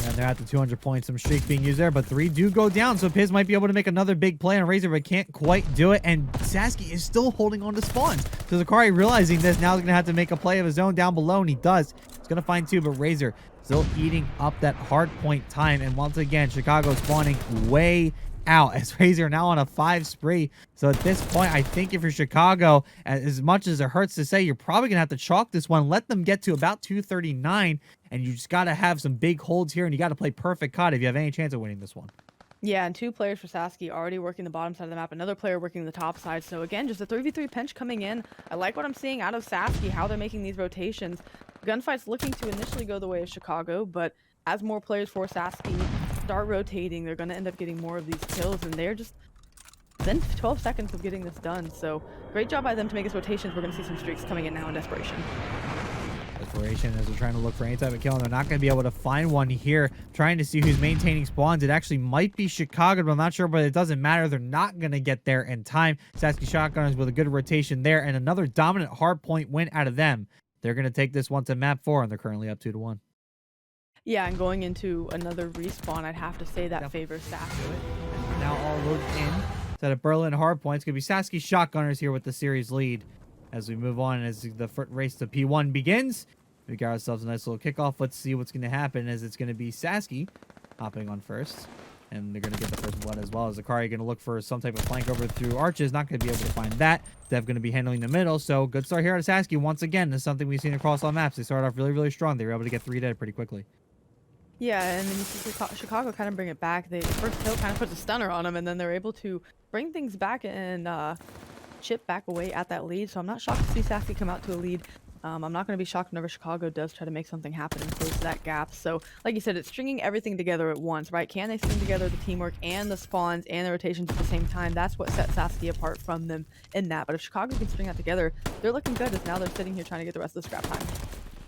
Yeah, they're at the 200 points. Some streaks being used there, but 3 do go down. So Piz might be able to make another big play on Razor, but can't quite do it. And Sasky is still holding on to spawns. So Zakari realizing this, now he's going to have to make a play of his own down below, and he does. He's going to find 2, but Razor still eating up that hard point time. And once again, Chicago spawning way out as Razor now on a 5 spree. So at this point, I think if you're Chicago, as much as it hurts to say, you're probably gonna have to chalk this one, let them get to about 239, and you just gotta have some big holds here, and you gotta play perfect COD if you have any chance of winning this one. Yeah, and 2 players for Sasky already working the bottom side of the map, another player working the top side. So again, just a 3v3 pinch coming in. I like what I'm seeing out of Sasky, how they're making these rotations. Gunfight's looking to initially go the way of Chicago, but as more players for Sasky start rotating, they're going to end up getting more of these kills, and they're just then 12 seconds of getting this done. So great job by them to make these rotations. We're going to see some streaks coming in now in desperation. Desperation as they're trying to look for any type of kill, and they're not going to be able to find one here. Trying to see who's maintaining spawns. It actually might be Chicago, but I'm not sure, but it doesn't matter. They're not going to get there in time. Sasky Shotgunners with a good rotation there, and another dominant hard point win out of them. They're going to take this one to map 4, and they're currently up 2-1. Yeah, and going into another respawn, I'd have to say that favors Sasky. Now all loaded in. Set of Berlin hard points. Going to be Sasky Shotgunners here with the series lead. As we move on, as the race to P1 begins, we got ourselves a nice little kickoff. Let's see what's going to happen, as it's going to be Sasky hopping on first. And they're going to get the first blood as well. As Zakari going to look for some type of flank over through arches. Not going to be able to find that. Dev going to be handling the middle. So good start here at Sasky. Once again, this is something we've seen across all maps. They started off really, really strong. They were able to get 3 dead pretty quickly. Yeah, and then you see Chicago kind of bring it back. The first hill kind of puts a stunner on them, and then they're able to bring things back and chip back away at that lead. So I'm not shocked to see Sasky come out to a lead. I'm not going to be shocked whenever Chicago does try to make something happen and close that gap. So like you said, it's stringing everything together at once, right? Can they string together the teamwork and the spawns and the rotations at the same time? That's what sets Sasky apart from them in that. But if Chicago can string that together, they're looking good, as now they're sitting here trying to get the rest of the scrap time.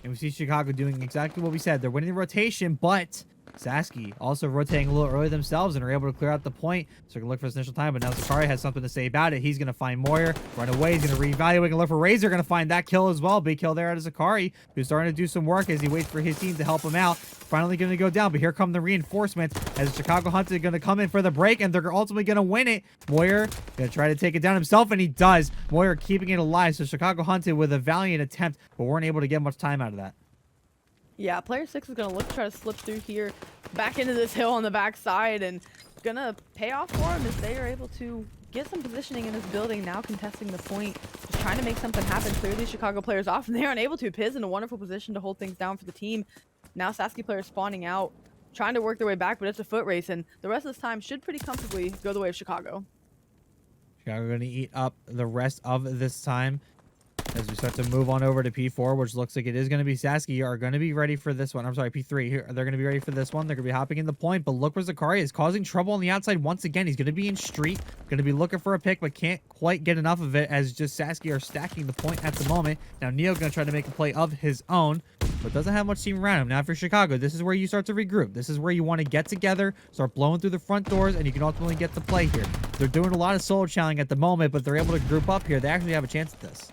And we see Chicago doing exactly what we said. They're winning the rotation, but Sasky also rotating a little early themselves and are able to clear out the point. So they're going to look for this initial time, but now Zakari has something to say about it. He's going to find Moyer, run away. He's going to reevaluate and look for Razor. Going to find that kill as well. Big kill there out of Zakari, who's starting to do some work as he waits for his team to help him out. Finally going to go down, but here come the reinforcements as Chicago Hunted going to come in for the break, and they're ultimately going to win it. Moyer going to try to take it down himself, and he does. Moyer keeping it alive, so Chicago Hunted with a valiant attempt, but weren't able to get much time out of that. Yeah, player 6 is going to look to try to slip through here, back into this hill on the back side, and going to pay off for him as they are able to get some positioning in this building, now contesting the point, just trying to make something happen, clear these Chicago players off, and they aren't able to. Piz in a wonderful position to hold things down for the team. Now Sasky players spawning out, trying to work their way back, but it's a foot race, and the rest of this time should pretty comfortably go the way of Chicago. Chicago going to eat up the rest of this time as we start to move on over to P4, which looks like it is going to be Sasky are going to be ready for this one. I'm sorry, P3. Here, they're going to be ready for this one. They're going to be hopping in the point, but look where Zakari is causing trouble on the outside once again. He's going to be in street, going to be looking for a pick, but can't quite get enough of it as just Sasky are stacking the point at the moment. Now Neo going to try to make a play of his own, but doesn't have much team around him. Now for Chicago, this is where you start to regroup. This is where you want to get together, start blowing through the front doors, and you can ultimately get to play here. They're doing a lot of solo challenging at the moment, but they're able to group up here. They actually have a chance at this.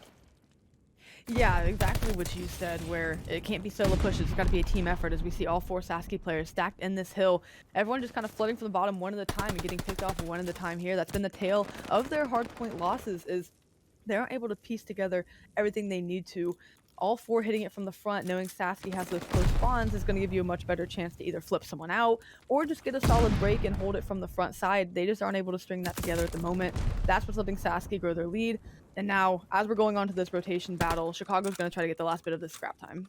Yeah, exactly what you said, where it can't be solo pushes. It's got to be a team effort, as we see all 4 Sasky players stacked in this hill. Everyone just kind of flooding from the bottom one at a time and getting picked off one at a time here. That's been the tale of their hardpoint losses, is they aren't able to piece together everything they need to. All 4 hitting it from the front, knowing Sasky has those close spawns, is going to give you a much better chance to either flip someone out or just get a solid break and hold it from the front side. They just aren't able to string that together at the moment. That's what's letting Sasky grow their lead. And now, as we're going on to this rotation battle, Chicago's going to try to get the last bit of this scrap time.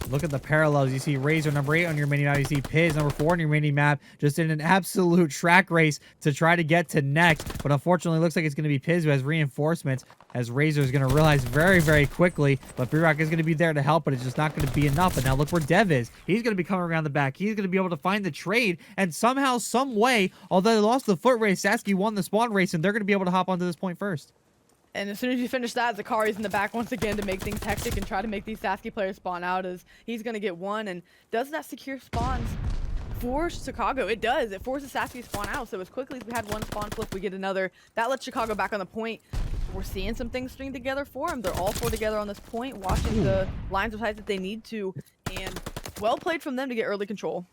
Look at the parallels. You see Razor number 8 on your mini map. You see Piz number 4 on your mini map. Just in an absolute track race to try to get to next. But unfortunately, it looks like it's going to be Piz who has reinforcements, as Razor is going to realize very, very quickly. But B-Rock is going to be there to help, but it's just not going to be enough. And now look where Dev is. He's going to be coming around the back. He's going to be able to find the trade. And somehow, some way, although they lost the foot race, Sasky won the spawn race, and they're going to be able to hop onto this point first. And as soon as you finish that, Zakari's in the back once again to make things hectic and try to make these Sasky players spawn out, as he's going to get one. And does that secure spawns for Chicago? It does. It forces Sasky to spawn out. So as quickly as we had one spawn flip, we get another. That lets Chicago back on the point. We're seeing some things string together for them. They're all 4 together on this point, watching the lines of sight that they need to. And well played from them to get early control.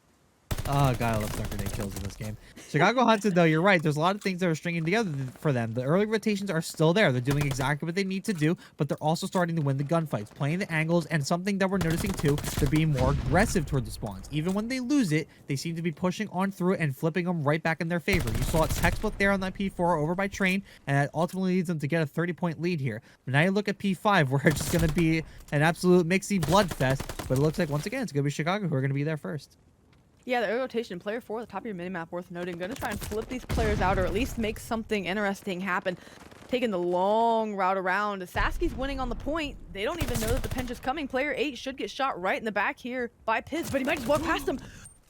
Oh, God, I love stun grenade kills in this game. Chicago Hunted, though, you're right. There's a lot of things that are stringing together for them. The early rotations are still there. They're doing exactly what they need to do, but they're also starting to win the gunfights, playing the angles, and something that we're noticing, too, they're being more aggressive toward the spawns. Even when they lose it, they seem to be pushing on through it and flipping them right back in their favor. You saw it textbook there on that P4 over by Train, and that ultimately leads them to get a 30-point lead here. But now you look at P5, where it's just going to be an absolute mixy bloodfest, but it looks like, once again, it's going to be Chicago who are going to be there first. Yeah, the early rotation, player 4 at the top of your minimap, worth noting. Going to try and flip these players out, or at least make something interesting happen. Taking the long route around. Sasky's winning on the point. They don't even know that the pinch is coming. Player 8 should get shot right in the back here by Piz, but he might just walk past him.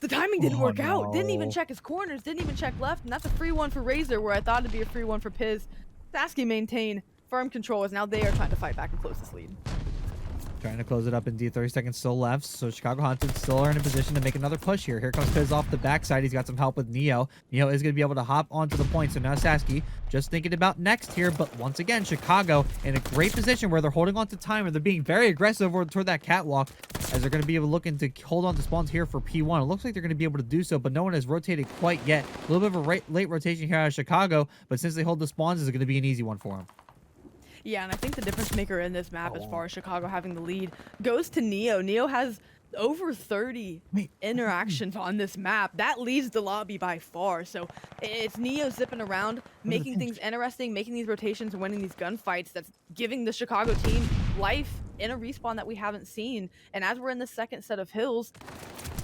The timing didn't work out. Didn't even check his corners. Didn't even check left. And that's a free one for Razor, where I thought it'd be a free one for Piz. Sasky maintain firm control, as now they are trying to fight back and close this lead. Trying to close it up indeed. 30 seconds still left. So Chicago Hunted still are in a position to make another push here. Here comes Piz off the backside. He's got some help with Neo. Neo is going to be able to hop onto the point. So now Sasky just thinking about next here. But once again, Chicago in a great position where they're holding on to time and they're being very aggressive toward that catwalk, as they're going to be able to looking to hold on to spawns here for P1. It looks like they're going to be able to do so, but no one has rotated quite yet. A little bit of a late rotation here out of Chicago, but since they hold the spawns, it's going to be an easy one for them. Yeah, and I think the difference maker in this map, as far as Chicago having the lead, goes to Neo. Neo has over 30 interactions on this map. That leads the lobby by far. So it's Neo zipping around, making things interesting, making these rotations and winning these gunfights. That's giving the Chicago team life in a respawn that we haven't seen. And as we're in the second set of hills,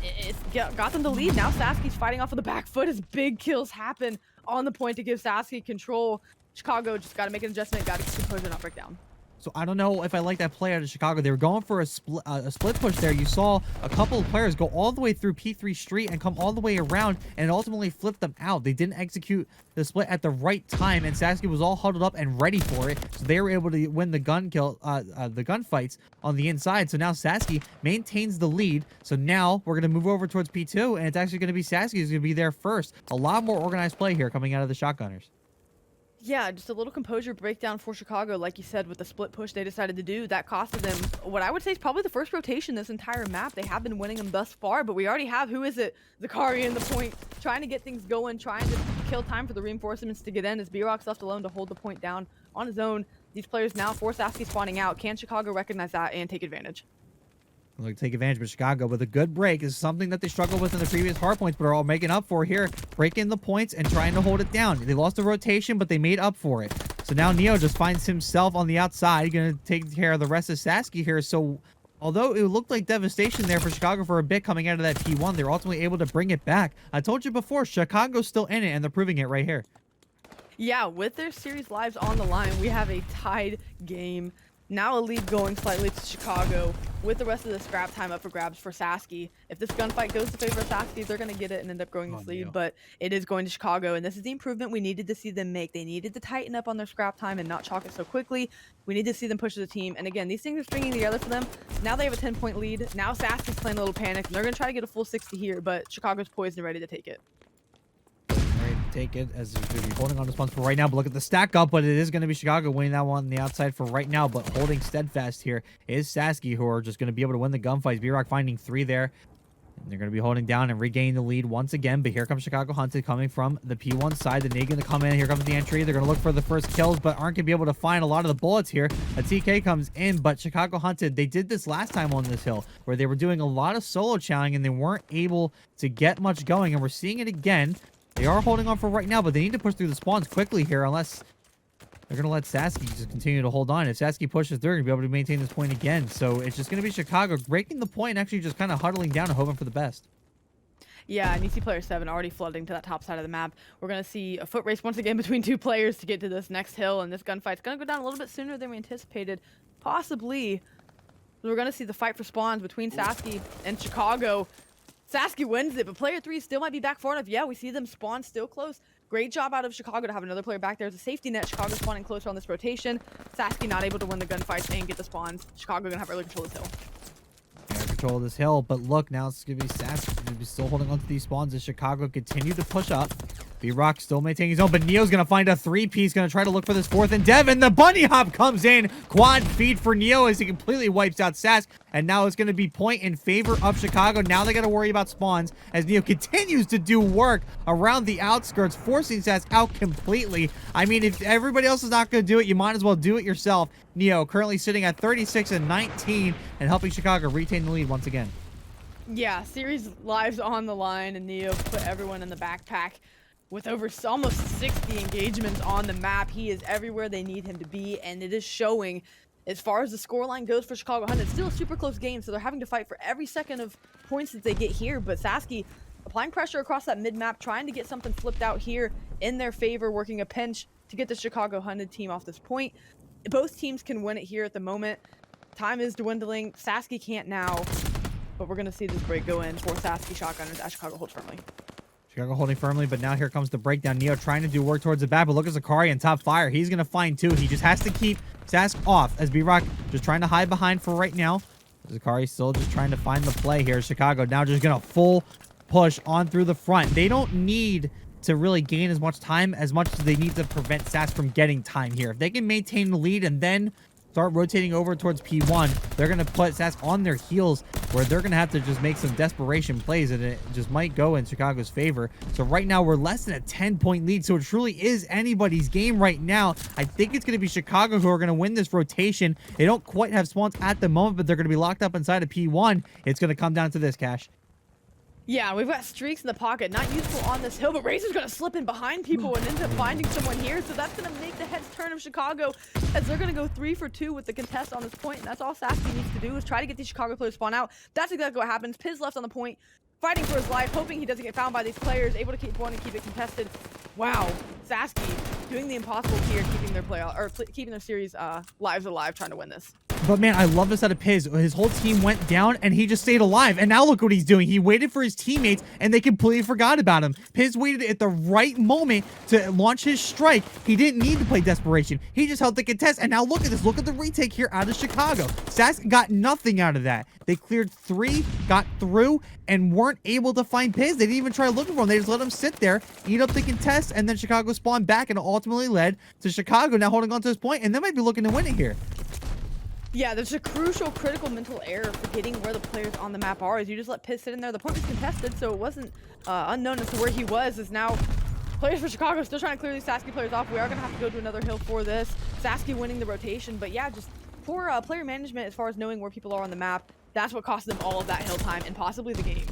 it's got them the lead. Now Sasky's fighting off of the back foot as big kills happen on the point to give Sasky control. Chicago just got to make an adjustment, got to keep composure, not break down. So I don't know if I like that play out of Chicago. They were going for a split push there. You saw a couple of players go all the way through P3 Street and come all the way around and ultimately flip them out. They didn't execute the split at the right time, and Sasky was all huddled up and ready for it. So they were able to win the gunfights on the inside. So now Sasky maintains the lead. So now we're going to move over towards P2, and it's actually going to be Sasky who's going to be there first. A lot more organized play here coming out of the Shotgunners. Yeah, just a little composure breakdown for Chicago, like you said, with the split push they decided to do. That costed them what I would say is probably the first rotation this entire map. They have been winning them thus far, but we already have, who is it? Zakari in the point, trying to get things going, trying to kill time for the reinforcements to get in, as B-Rock's left alone to hold the point down on his own. These players now force Sasky spawning out. Can Chicago recognize that and take advantage? Like take advantage, but Chicago with a good break is something that they struggled with in the previous hard points, but are all making up for here, breaking the points and trying to hold it down. They lost the rotation, but they made up for it. So now Neo just finds himself on the outside, going to take care of the rest of Sasky here. So although it looked like devastation there for Chicago for a bit coming out of that P1, they were ultimately able to bring it back. I told you before, Chicago's still in it, and they're proving it right here. Yeah, with their series lives on the line, we have a tied game. Now a lead going slightly to Chicago. with the rest of the scrap time up for grabs for Sasky. If this gunfight goes to favor of Sasky, they're going to get it and end up growing this lead, but it is going to Chicago, and this is the improvement we needed to see them make. They needed to tighten up on their scrap time and not chalk it so quickly. We need to see them push the team, and again, these things are stringing together for them. Now they have a 10-point lead. Now Sasky's playing a little panic, and they're going to try to get a full 60 here, but Chicago's poised and ready to take it. Ready to take it as he's going to be holding on to spawns for right now, but look at the stack up, but it is going to be Chicago winning that one on the outside for right now, but holding steadfast here is Sasky, who are just going to be able to win the gunfights. B-Rock finding 3 there. And they're going to be holding down and regaining the lead once again, but here comes Chicago Hunted coming from the P1 side. The nade going to come in. Here comes the entry. They're going to look for the first kills, but aren't going to be able to find a lot of the bullets here. A TK comes in, but Chicago Hunted, they did this last time on this hill, where they were doing a lot of solo challenging, and they weren't able to get much going, and we're seeing it again. They are holding on for right now, but they need to push through the spawns quickly here, unless they're going to let Sasky just continue to hold on. If Sasky pushes, they're going to be able to maintain this point again. So it's just going to be Chicago breaking the point and actually just kind of huddling down and hoping for the best. Yeah, and you see player 7 already flooding to that top side of the map. We're going to see a foot race once again between 2 players to get to this next hill, and this gunfight's going to go down a little bit sooner than we anticipated. Possibly, we're going to see the fight for spawns between Sasky and Chicago. Sasky wins it, but player 3 still might be back far enough. Yeah, we see them spawn still close. Great job out of Chicago to have another player back there as a safety net. Chicago spawning closer on this rotation. Sasky not able to win the gunfights and get the spawns. Chicago going to have early control of this hill. Control of this hill, but look, now it's going to be Sasky going to be still holding on to these spawns as Chicago continue to push up. B-Rock still maintaining his own, but Neo's going to find a 3-piece, going to try to look for this 4th, and Devin, the bunny hop comes in. Quad feed for Neo as he completely wipes out Sask, and now it's going to be point in favor of Chicago. Now they got to worry about spawns as Neo continues to do work around the outskirts, forcing Sask out completely. I mean, if everybody else is not going to do it, you might as well do it yourself. Neo currently sitting at 36 and 19 and helping Chicago retain the lead once again. Yeah, series lives on the line, and Neo put everyone in the backpack. With over almost 60 engagements on the map, he is everywhere they need him to be, and it is showing. As far as the scoreline goes for Chicago Hunt, it's still a super close game, so they're having to fight for every second of points that they get here. But Sasky applying pressure across that mid-map, trying to get something flipped out here in their favor, working a pinch to get the Chicago Hunted team off this point. Both teams can win it here at the moment. Time is dwindling. Sasky can't now, but we're going to see this break go in for Sasky Shotgunners as Chicago holds firmly. Chicago holding firmly, but now here comes the breakdown. Neo trying to do work towards the back, but look at Zakari and top fire. He's going to find 2. He just has to keep Sask off as B-Rock just trying to hide behind for right now. Zakari still just trying to find the play here. Chicago now just going to full push on through the front. They don't need to really gain as much time as much as they need to prevent Sask from getting time here. If they can maintain the lead and then start rotating over towards P1, they're going to put Sask on their heels where they're going to have to just make some desperation plays, and it just might go in Chicago's favor. So right now we're less than a 10-point lead, so it truly is anybody's game right now. I think it's going to be Chicago who are going to win this rotation. They don't quite have spawns at the moment, but they're going to be locked up inside of P1. It's going to come down to this, Cash. Yeah, we've got streaks in the pocket, not useful on this hill, but Razor's going to slip in behind people and end up finding someone here, so that's going to make the heads turn of Chicago as they're going to go 3 for 2 with the contest on this point, and that's all Sasky needs to do is try to get these Chicago players spawn out. That's exactly what happens. Piz left on the point, fighting for his life, hoping he doesn't get found by these players, able to keep one and keep it contested. Wow, Sasky doing the impossible here, keeping their keeping their series lives alive, trying to win this. But man, I love this out of Piz. His whole team went down and he just stayed alive. And now look what he's doing. He waited for his teammates and they completely forgot about him. Piz waited at the right moment to launch his strike. He didn't need to play desperation. He just held the contest. And now look at this. Look at the retake here out of Chicago. Sask got nothing out of that. They cleared 3, got through, and weren't able to find Piz. They didn't even try looking for him. They just let him sit there, eat up the contest, and then Chicago spawned back and ultimately led to Chicago now holding on to this point, and they might be looking to win it here. Yeah, there's a crucial, critical mental error forgetting where the players on the map are. As you just let Piz sit in there, the point was contested, so it wasn't unknown as to where he was. Is now players for Chicago still trying to clear these Sasky players off. We are going to have to go to another hill for this. Sasky winning the rotation, but yeah, just poor player management as far as knowing where people are on the map. That's what cost them all of that hill time and possibly the game.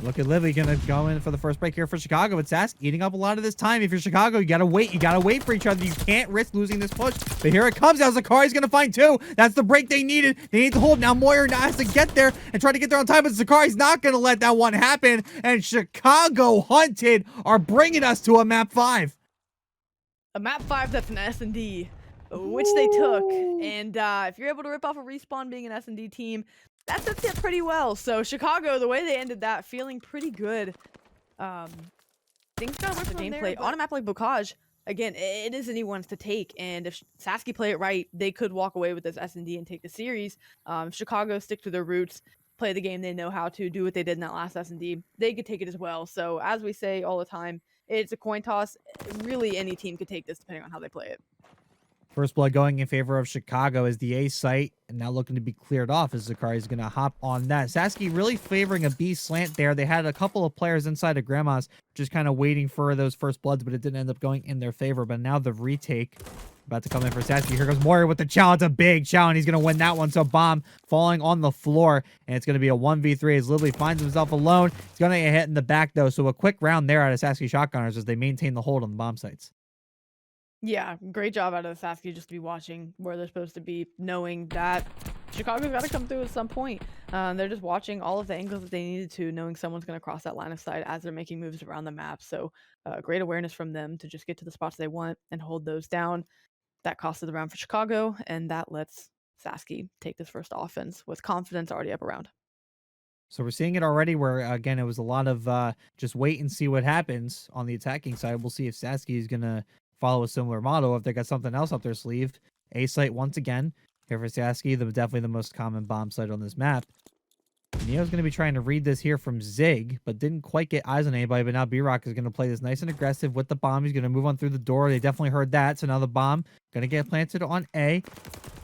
Look at Livy gonna go in for the first break here for Chicago, but Sask eating up a lot of this time. If you're Chicago, you gotta wait. You gotta wait for each other. You can't risk losing this push. But here it comes. Now Zakari's gonna find 2. That's the break they needed. They need to hold. Now Moyer now has to get there and try to get there on time, but Zakari's not gonna let that one happen. And Chicago Hunted are bringing us to a map 5. A map 5 that's an S&D, which they took. And if you're able to rip off a respawn being an S&D team, that sets it pretty well. So Chicago, the way they ended that, feeling pretty good. Um, Things gotta work for gameplay on a map like Bocage. Again, it is anyone's to take, and if Sasky play it right, they could walk away with this S&D and take the series. If Chicago stick to their roots, play the game they know how to, do what they did in that last S&D, they could take it as well. So as we say all the time, it's a coin toss. Really, any team could take this depending on how they play it. First blood going in favor of Chicago as the A site, and now looking to be cleared off as Zakari is going to hop on that. Sasky really favoring a B slant there. They had a couple of players inside of Grandma's just kind of waiting for those first bloods, but it didn't end up going in their favor. But now the retake about to come in for Sasky. Here goes Moria with the chow. It's a big chow, and he's going to win that one. So Bomb falling on the floor, and it's going to be a 1v3 as Lily finds himself alone. He's going to get hit in the back, though. So a quick round there out of Sasky Shotgunners as they maintain the hold on the bomb sites. Yeah, great job out of the Sasky just to be watching where they're supposed to be, knowing that Chicago's got to come through at some point. They're just watching all of the angles that they needed to, knowing someone's going to cross that line of sight as they're making moves around the map. So great awareness from them to just get to the spots they want and hold those down. That costed the round for Chicago, and that lets Sasky take this first offense with confidence already up around. So we're seeing it already where, again, it was a lot of just wait and see what happens on the attacking side. We'll see if Sasky is going to follow a similar model, if they got something else up their sleeve. A site once again. Here for Sasky, definitely the most common bomb site on this map. Neo's going to be trying to read this here from Zig, but didn't quite get eyes on anybody. But now B-Rock is going to play this nice and aggressive with the bomb. He's going to move on through the door. They definitely heard that. So now the bomb going to get planted on A.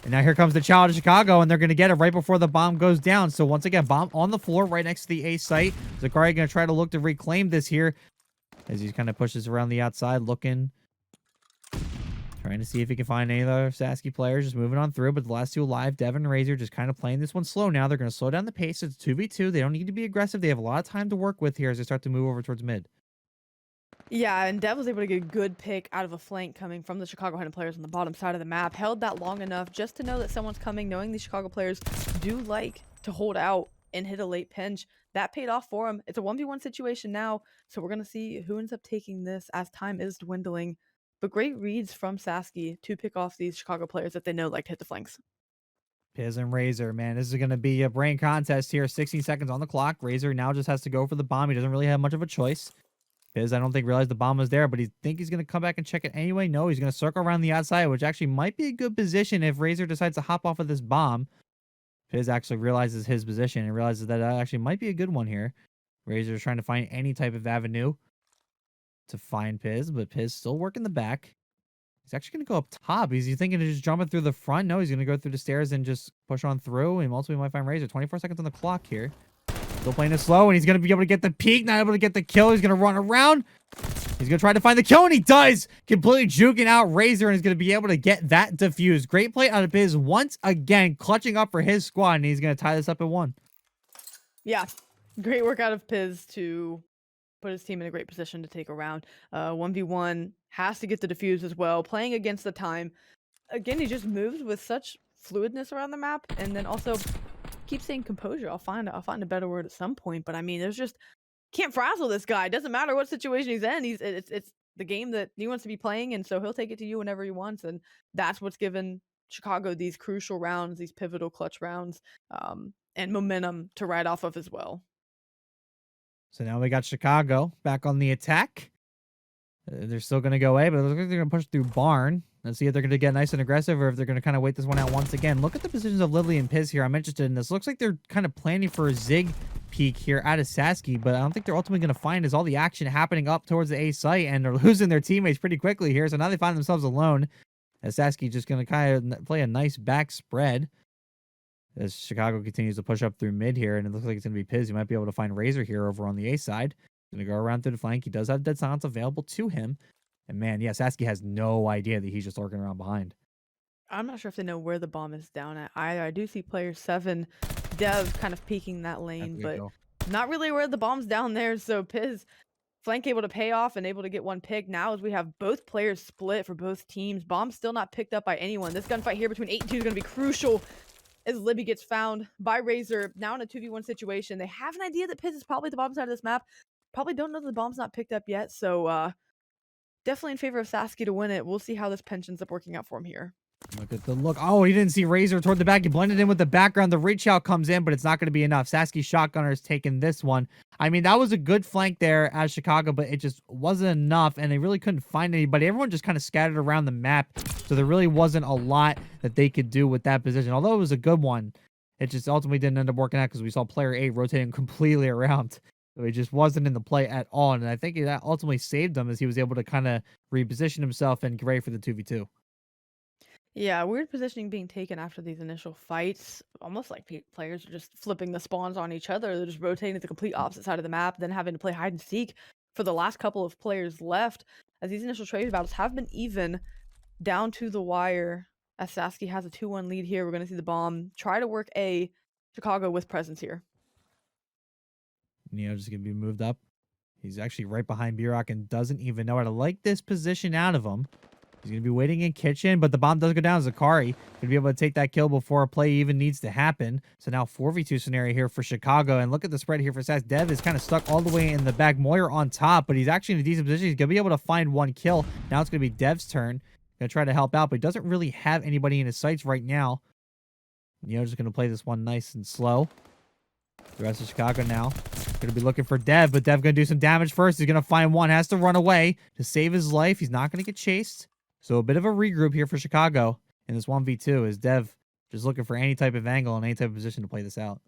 And now here comes the child of Chicago, and they're going to get it right before the bomb goes down. So once again, bomb on the floor right next to the A site. Zakari going to try to look to reclaim this here as he kind of pushes around the outside, looking, trying to see if he can find any other Sasky players, just moving on through. But the last two alive, Devin and Razor, just kind of playing this one slow now. They're going to slow down the pace. It's 2v2. They don't need to be aggressive. They have a lot of time to work with here as they start to move over towards mid. Yeah, and Dev was able to get a good pick out of a flank coming from the Chicago Hunted players on the bottom side of the map. Held that long enough just to know that someone's coming, knowing these Chicago players do like to hold out and hit a late pinch. That paid off for him. It's a 1v1 situation now, so we're going to see who ends up taking this as time is dwindling. But great reads from Sasky to pick off these Chicago players that they know like to hit the flanks. Piz and Razor, man, this is going to be a brain contest here. 16 seconds on the clock. Razor now just has to go for the bomb. He doesn't really have much of a choice. Piz, I don't think, realized the bomb was there, but he think he's going to come back and check it anyway. No, he's going to circle around the outside, which actually might be a good position if Razor decides to hop off of this bomb. Piz actually realizes his position and realizes that actually might be a good one here. Razor is trying to find any type of avenue to find Piz, but Piz still working the back. He's actually going to go up top. Is he thinking of just jumping through the front? No, he's going to go through the stairs and just push on through, and ultimately might find Razor. 24 seconds on the clock here. Still playing it slow, and he's going to be able to get the peek, not able to get the kill. He's going to run around. He's going to try to find the kill, and he does! Completely juking out Razor, and he's going to be able to get that defused. Great play out of Biz once again, clutching up for his squad, and he's going to tie this up at 1. Yeah, great work out of Piz to put his team in a great position to take a round. 1v1, has to get the defuse as well. Playing against the time. Again, he just moves with such fluidness around the map, and then also keep saying composure. I'll find a better word at some point, but I mean, there's just can't frazzle this guy. It doesn't matter what situation he's in. It's the game that he wants to be playing, and so he'll take it to you whenever he wants, and that's what's given Chicago these crucial rounds, these pivotal clutch rounds, and momentum to ride off of as well. So now we got Chicago back on the attack. They're still going to go A, but it looks like they're going to push through Barn. Let's see if they're going to get nice and aggressive or if they're going to kind of wait this one out once again. Look at the positions of Lily and Piz here. I'm interested in this. Looks like they're kind of planning for a Zig peek here out of Sasky, but I don't think they're ultimately going to find is all the action happening up towards the A site, and they're losing their teammates pretty quickly here. So now they find themselves alone as Sasky just going to kind of play a nice back spread as Chicago continues to push up through mid here, and it looks like it's going to be Piz. You might be able to find Razor here over on the A side. Going to go around through the flank. He does have Dead Silence available to him. And man, yeah, Sasky has no idea that he's just lurking around behind. I'm not sure if they know where the bomb is down at either. I do see player 7, Dev, kind of peeking that lane, but not really where the bomb's down there. So Piz, flank able to pay off and able to get one pick. Now as we have both players split for both teams. Bomb still not picked up by anyone. This gunfight here between 8 and 2 is going to be crucial as Libby gets found by Razor. Now in a 2v1 situation. They have an idea that Piz is probably the bottom side of this map. Probably don't know that the bomb's not picked up yet. So definitely in favor of Sasky to win it. We'll see how this pinch ends up working out for him here. Look at the look. Oh, he didn't see Razor toward the back. He blended in with the background. The reach out comes in, but it's not going to be enough. Sasky Shotgunners taking this one. I mean, that was a good flank there as Chicago, but it just wasn't enough, and they really couldn't find anybody. Everyone just kind of scattered around the map, so there really wasn't a lot that they could do with that position. Although it was a good one, it just ultimately didn't end up working out because we saw player 8 rotating completely around. So he just wasn't in the play at all, and I think that ultimately saved him as he was able to kind of reposition himself and get ready for the 2v2. Yeah, weird positioning being taken after these initial fights. Almost like players are just flipping the spawns on each other. They're just rotating to the complete opposite side of the map, then having to play hide and seek for the last couple of players left. As these initial trade battles have been even down to the wire. As Sasky has a 2-1 lead here, we're going to see the bomb try to work a Chicago with presence here. Neo just going to be moved up. He's actually right behind B-Rock and doesn't even know how to like this position out of him. He's going to be waiting in kitchen, but the bomb does go down. Zakari going to be able to take that kill before a play even needs to happen. So now 4v2 scenario here for Chicago. And look at the spread here for Sas. Dev is kind of stuck all the way in the back. Moyer on top, but he's actually in a decent position. He's going to be able to find one kill. Now it's going to be Dev's turn. Going to try to help out, but he doesn't really have anybody in his sights right now. Neo's just going to play this one nice and slow. The rest of Chicago now going to be looking for Dev, but Dev going to do some damage first. He's going to find one, has to run away to save his life. He's not going to get chased. So a bit of a regroup here for Chicago in this 1v2 as Dev just looking for any type of angle and any type of position to play this out.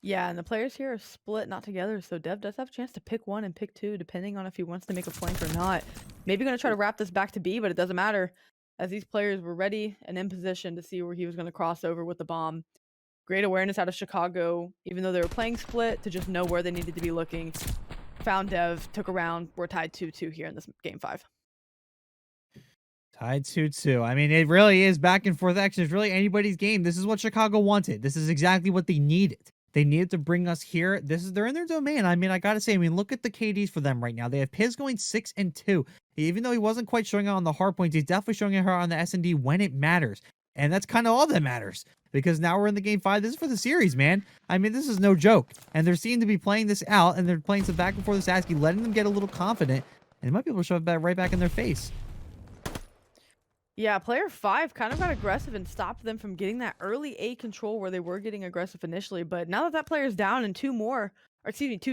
Yeah, and the players here are split, not together, so Dev does have a chance to pick one and pick two, depending on if he wants to make a flank or not. Maybe going to try to wrap this back to B, but it doesn't matter, as these players were ready and in position to see where he was going to cross over with the bomb. Great awareness out of Chicago, even though they were playing split, to just know where they needed to be looking. Found Dev, took a round, we're tied 2-2 here in this game 5. Tied 2-2. I mean, it really is back and forth action. It's really anybody's game. This is what Chicago wanted. This is exactly what they needed. They needed to bring us here. They're in their domain. I mean, I gotta say, look at the KDs for them right now. They have Piz going 6-2. Even though he wasn't quite showing out on the hard points, he's definitely showing out on the S&D when it matters. And that's kind of all that matters. Because now we're in the game 5. This is for the series, man. I mean, this is no joke. And they're seeming to be playing this out, and they're playing some back and forth with Sasky, letting them get a little confident. And they might be able to shove that right back in their face. Yeah, player 5 kind of got aggressive and stopped them from getting that early A control where they were getting aggressive initially. But now that that player's down and 2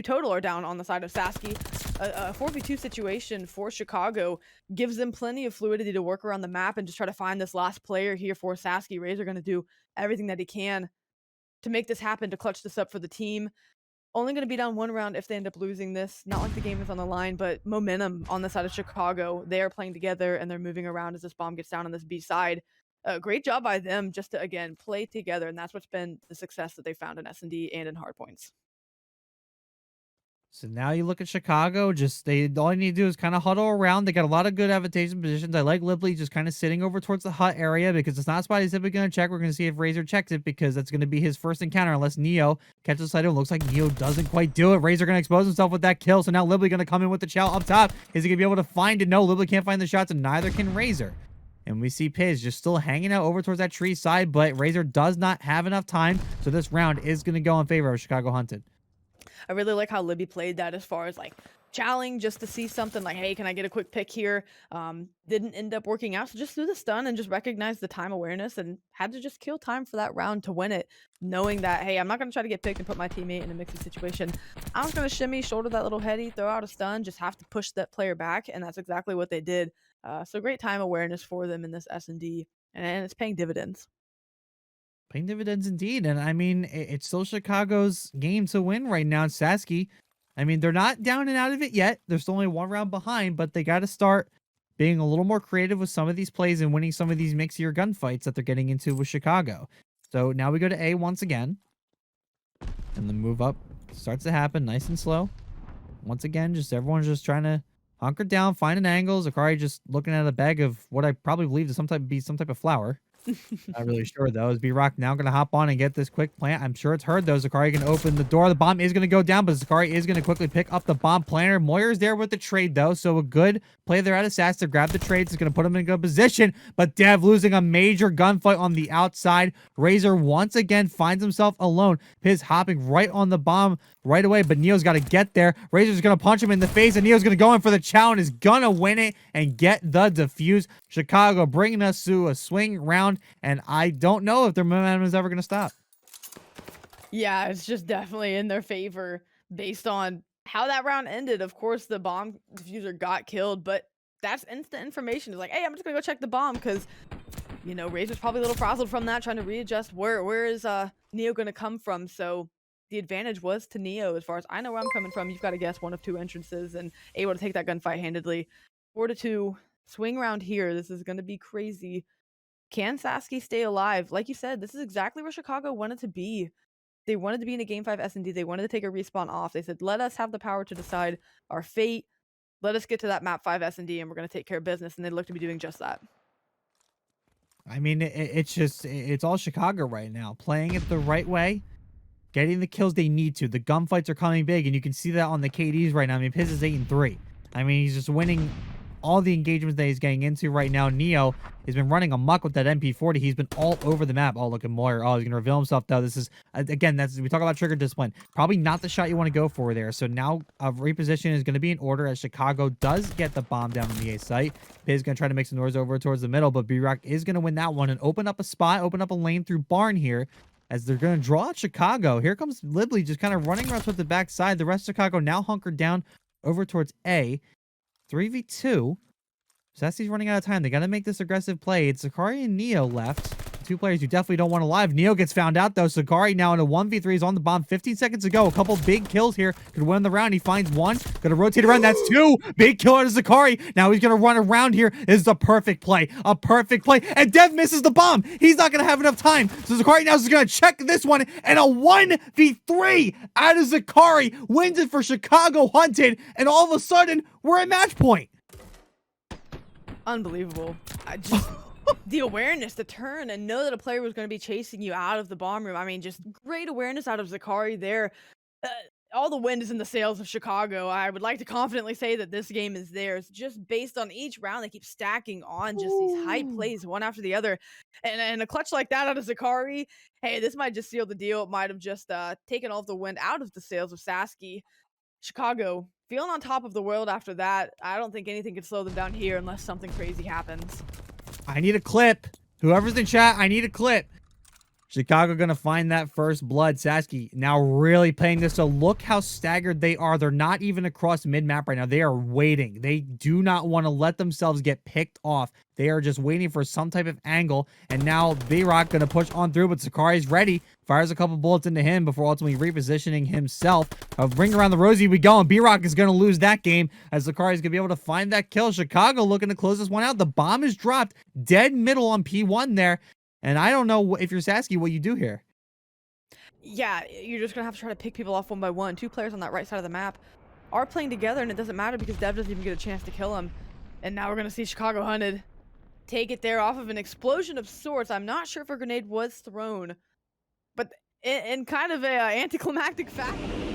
total are down on the side of Sasky, a 4v2 situation for Chicago gives them plenty of fluidity to work around the map and just try to find this last player here for Sasky. Razor going to do everything that he can to make this happen, to clutch this up for the team. Only going to be down 1 round if they end up losing this. Not like the game is on the line, but momentum on the side of Chicago. They are playing together and they're moving around as this bomb gets down on this B side. Great job by them just to, again, play together. And that's what's been the success that they found in S&D and in hardpoints. So now you look at Chicago, all you need to do is kind of huddle around. They got a lot of good advantageous positions. I like Libley just kind of sitting over towards the hut area because it's not a spot he's typically going to check. We're going to see if Razor checks it because that's going to be his first encounter unless Neo catches sight of him. Looks like Neo doesn't quite do it. Razor going to expose himself with that kill. So now Libley going to come in with the chow up top. Is he going to be able to find it? No, Libley can't find the shots and neither can Razor. And we see Piz just still hanging out over towards that tree side, but Razor does not have enough time. So this round is going to go in favor of Chicago Hunted. I really like how Libby played that as far as like challenge just to see something like, hey, can I get a quick pick here? Didn't end up working out. So just threw the stun and just recognized the time awareness and had to just kill time for that round to win it, knowing that, hey, I'm not going to try to get picked and put my teammate in a mixy situation. I'm just going to shimmy, shoulder that little heady, throw out a stun, just have to push that player back. And that's exactly what they did. So great time awareness for them in this S&D, and it's paying dividends. Paying dividends indeed. And I mean, it's still Chicago's game to win right now. Sasky, I mean, they're not down and out of it yet. They're still only 1 round behind, but they got to start being a little more creative with some of these plays and winning some of these mixier gunfights that they're getting into with Chicago. So now we go to A once again. And the move up starts to happen nice and slow. Once again, just everyone's just trying to hunker down, find an angle. Zakari just looking at a bag of what I probably believe is some type of flour. Not really sure though. Is B-Rock now going to hop on and get this quick plant? I'm sure it's heard though. Zakari can open the door. The bomb is going to go down, but Zakari is going to quickly pick up the bomb planter. Moyer's there with the trade though, so a good play there out of Sass to grab the trades. Is going to put him in a good position, but Dev losing a major gunfight on the outside. Razor once again finds himself alone. Piz hopping right on the bomb right away, but Neo's got to get there. Razor's going to punch him in the face, and Neo's going to go in for the chow and is going to win it and get the defuse. Chicago bringing us to a swing round, and I don't know if their momentum is ever going to stop. Yeah, it's just definitely in their favor based on how that round ended. Of course, the bomb diffuser got killed, but that's instant information. It's like, hey, I'm just gonna go check the bomb because, you know, Razor's probably a little frazzled from that, trying to readjust where is Neo gonna come from. So the advantage was to Neo as far as I know where I'm coming from. You've got to guess one of two entrances and able to take that gunfight handedly. 4-2 swing round here. This is gonna be crazy. Can Sasky stay alive? Like you said, this is exactly where Chicago wanted to be. They wanted to be in a Game 5 S&D. They wanted to take a respawn off. They said, let us have the power to decide our fate. Let us get to that map 5 S&D, and we're going to take care of business. And they look to be doing just that. I mean, it's all Chicago right now. Playing it the right way, getting the kills they need to. The gunfights are coming big, and you can see that on the KDs right now. I mean, Piz is 8-3. I mean, he's just winning all the engagements that he's getting into right now. Neo has been running amok with that MP40. He's been all over the map. Oh, look at Moyer. Oh, he's going to reveal himself, though. This is, again, we talk about trigger discipline. Probably not the shot you want to go for there. So now reposition is going to be in order as Chicago does get the bomb down on the A site. Piz is going to try to make some noise over towards the middle, but B-Rock is going to win that one and open up a spot, open up a lane through Barn here as they're going to draw out Chicago. Here comes Lidley just kind of running around towards the backside. The rest of Chicago now hunkered down over towards A. 3v2. Sasky's running out of time. They got to make this aggressive play. It's Sakari and Neo left. Two players you definitely don't want alive. Neo gets found out, though. Sakari now in a 1v3 is on the bomb. 15 seconds to go. A couple big kills here. Could win the round. He finds one. Gonna rotate around. That's two. Big kill out of Sakari. Now he's gonna run around here. This is a perfect play. A perfect play. And Dev misses the bomb. He's not gonna have enough time. So Sakari now is gonna check this one. And a 1v3 out of Sakari wins it for Chicago Hunted. And all of a sudden, we're at match point. Unbelievable. I just the awareness to turn and know that a player was going to be chasing you out of the bomb room. I mean, just great awareness out of Zakari there. All the wind is in the sails of Chicago. I would like to confidently say that this game is theirs. Just based on each round, they keep stacking on just these high plays one after the other. And a clutch like that out of Zakari, hey, this might just seal the deal. It might have just taken all of the wind out of the sails of Sasky. Chicago feeling on top of the world after that. I don't think anything can slow them down here unless something crazy happens. I need a clip. Whoever's in chat, I need a clip. Chicago gonna find that first blood. Sasky now really playing this. So look how staggered they are. They're not even across mid-map right now. They are waiting. They do not want to let themselves get picked off. They are just waiting for some type of angle. And now B-Rock gonna push on through, but Sakari's ready. Fires a couple bullets into him before ultimately repositioning himself. Ring around the rosy we go, and B-Rock is gonna lose that game as Sakari's gonna be able to find that kill. Chicago looking to close this one out. The bomb is dropped dead middle on P1 there. And I don't know if you're Sasky what you do here. Yeah, you're just going to have to try to pick people off one by one. Two players on that right side of the map are playing together, and it doesn't matter because Dev doesn't even get a chance to kill him. And now we're going to see Chicago Hunted take it there off of an explosion of sorts. I'm not sure if a grenade was thrown, but in kind of a anticlimactic fashion.